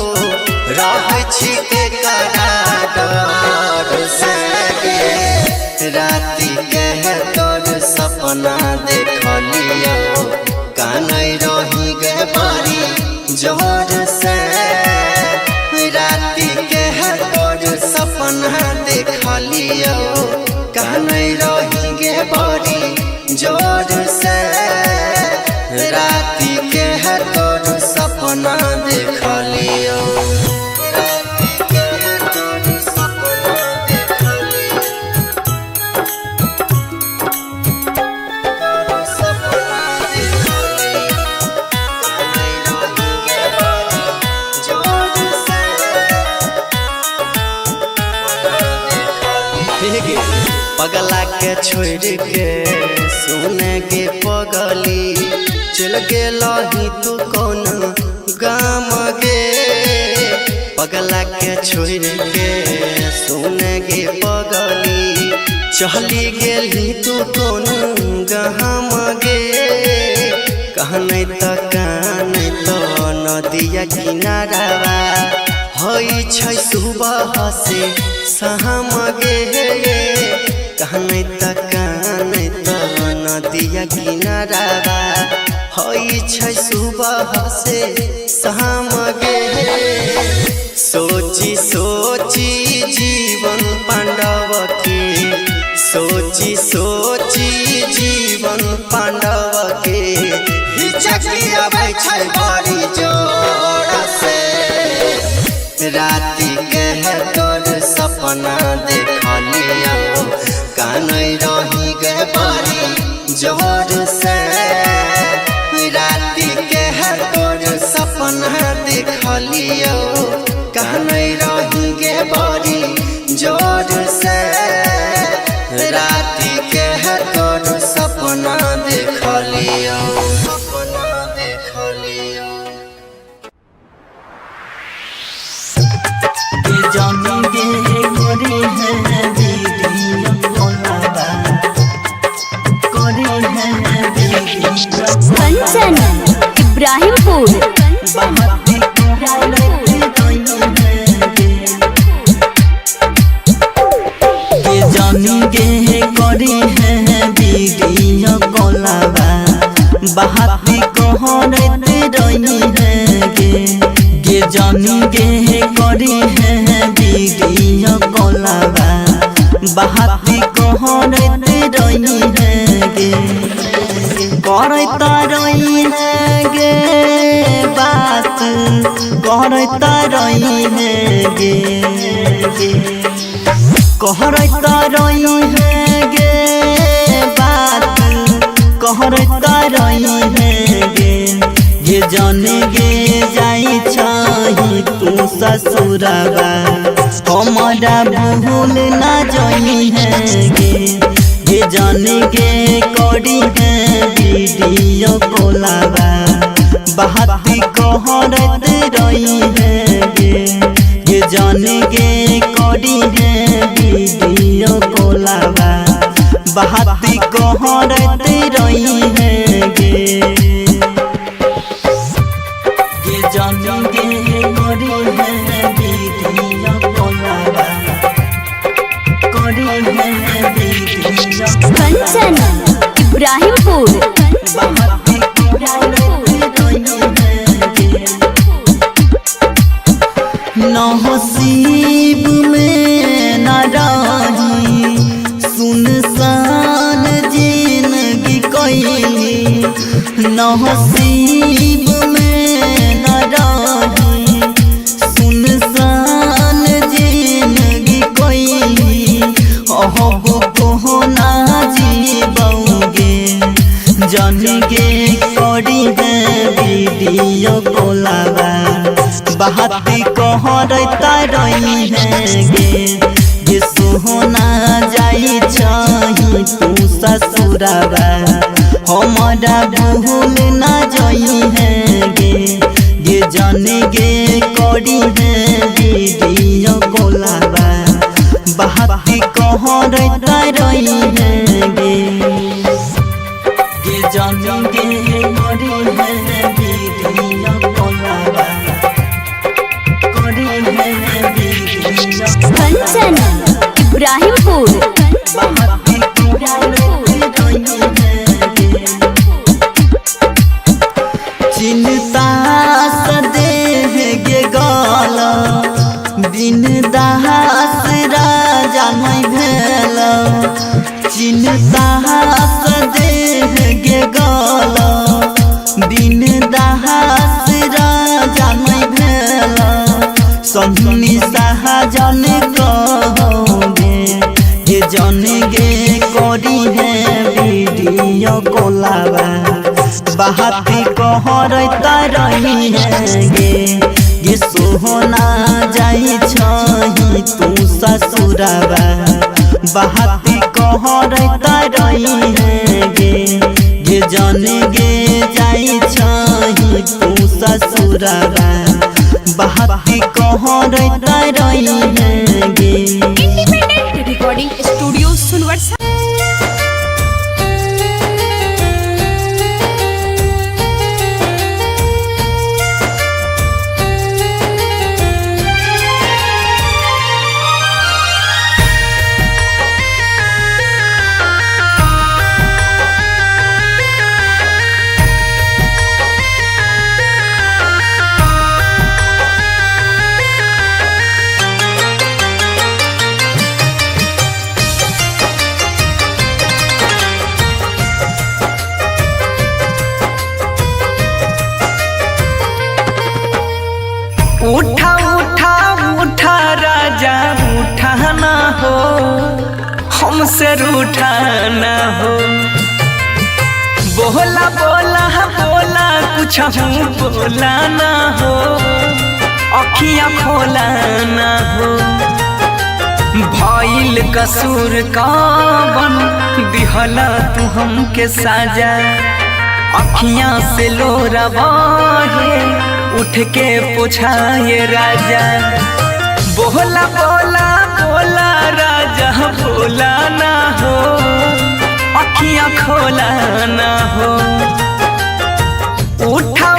रहै छी के करार से गे। राति के तोर सपना देखलियो कानै रही गे बड़ी जोर से। राति के तोर सपना देखलियो कानै रही गे बड़ी जोर से। राति के तोर सपना देखलियो पगला के छोड़ के सुने गे पगली। चल गेलही तू कौन गाम गे। पगला के छोड़ के सुने गे पगली। चली गेली तू कौन गाम गे। कहने तो काने तो नदिया किनारावा हई छै सुबह से शाम गे। कहने त काने त नदिया किनारावा हई छै सुबह से शाम गे। सोची सोची जीवन पांडव के, सोची सोची जीवन पांडव के। हिचकिया बै छै बड़ी जोर से। राति के तोर सपना देखलियो कानै रही गे बड़ी जोर से। राति के तोर सपना देखलियो कानै रही गे बड़ी जोर से। राति के तोर सपना देखलियो सपना देखलियो। जानेंगे करे हैं दीदी कोलाबा, करे हैं दीदी कंचन इब्राहिमपुर। बाहती के जानेंगे करे हैं दीदी कोलाबा। बाहती कहरते रही है गे जानेंगे करे हैं दीदी कोलाबा। बाहती कहरते रही है गे करता रही है गे बात करता रही है गे कहरता रही है गे बात कहरता रही है गे जाने गे जाई छही तू ससुरबा हमारा भूल ना जाई है गे जाने गे करी है वीडियो कोलाबा। बाहती कहरत रही है गे जाने गे करी है वीडियो कोलाबा। बाहती कहरत रही है गे जानेंगे करे हैं वीडियो कोलाबा। करे हैं वीडियो कंचन इब्राहिमपुर। बाहती कहरत रही है नसीब में न रही सुनसान जिंदगी कोई। नसीब में न रही सुनसान जिंदगी कोई। अब कोहर जन गे करी है वीडियो कॉलवा बाती कहरता रही है गे सोहना जाई छही तू ससुरावा हमारा भूल ना जाई है गे जन गे करी है वीडियो कॉलवा बाती कहरता रही है गे जन गे करी है वीडियो कॉलवा करी है वीडियो कंचन इब्राहिमपुर बाती कहरता रही है चिंता सदेह गे गल बिन दास राजा नहीं भेल चिंता सदेह गे गल बिन दास राजा नहीं भेल सन्नी सहजन कहोगे ये जन गे करी है वीडियो कॉलवा बाती कहरता रही है गे सोहना जाई छही तू ससुरावा बाती कहरता रही है गे जन गे जाई छही तू ससुरावा बाती कहरता रही है गे इंडिपेंडेंट रिकॉर्डिंग स्टूडियो सुनवर्षा। उठा उठा उठा राजा उठा ना हो हमसे रूठा ना हो बोला बोला बोला कुछ बोला ना हो अखियाँ खोला ना हो भइल कसूर कवन दिहला तू हमके साजा अखियाँ से लोरा बहे उठ के पूछाए राजा बोला बोला बोला राजा बोला ना हो अखियाँ खोला ना हो उठा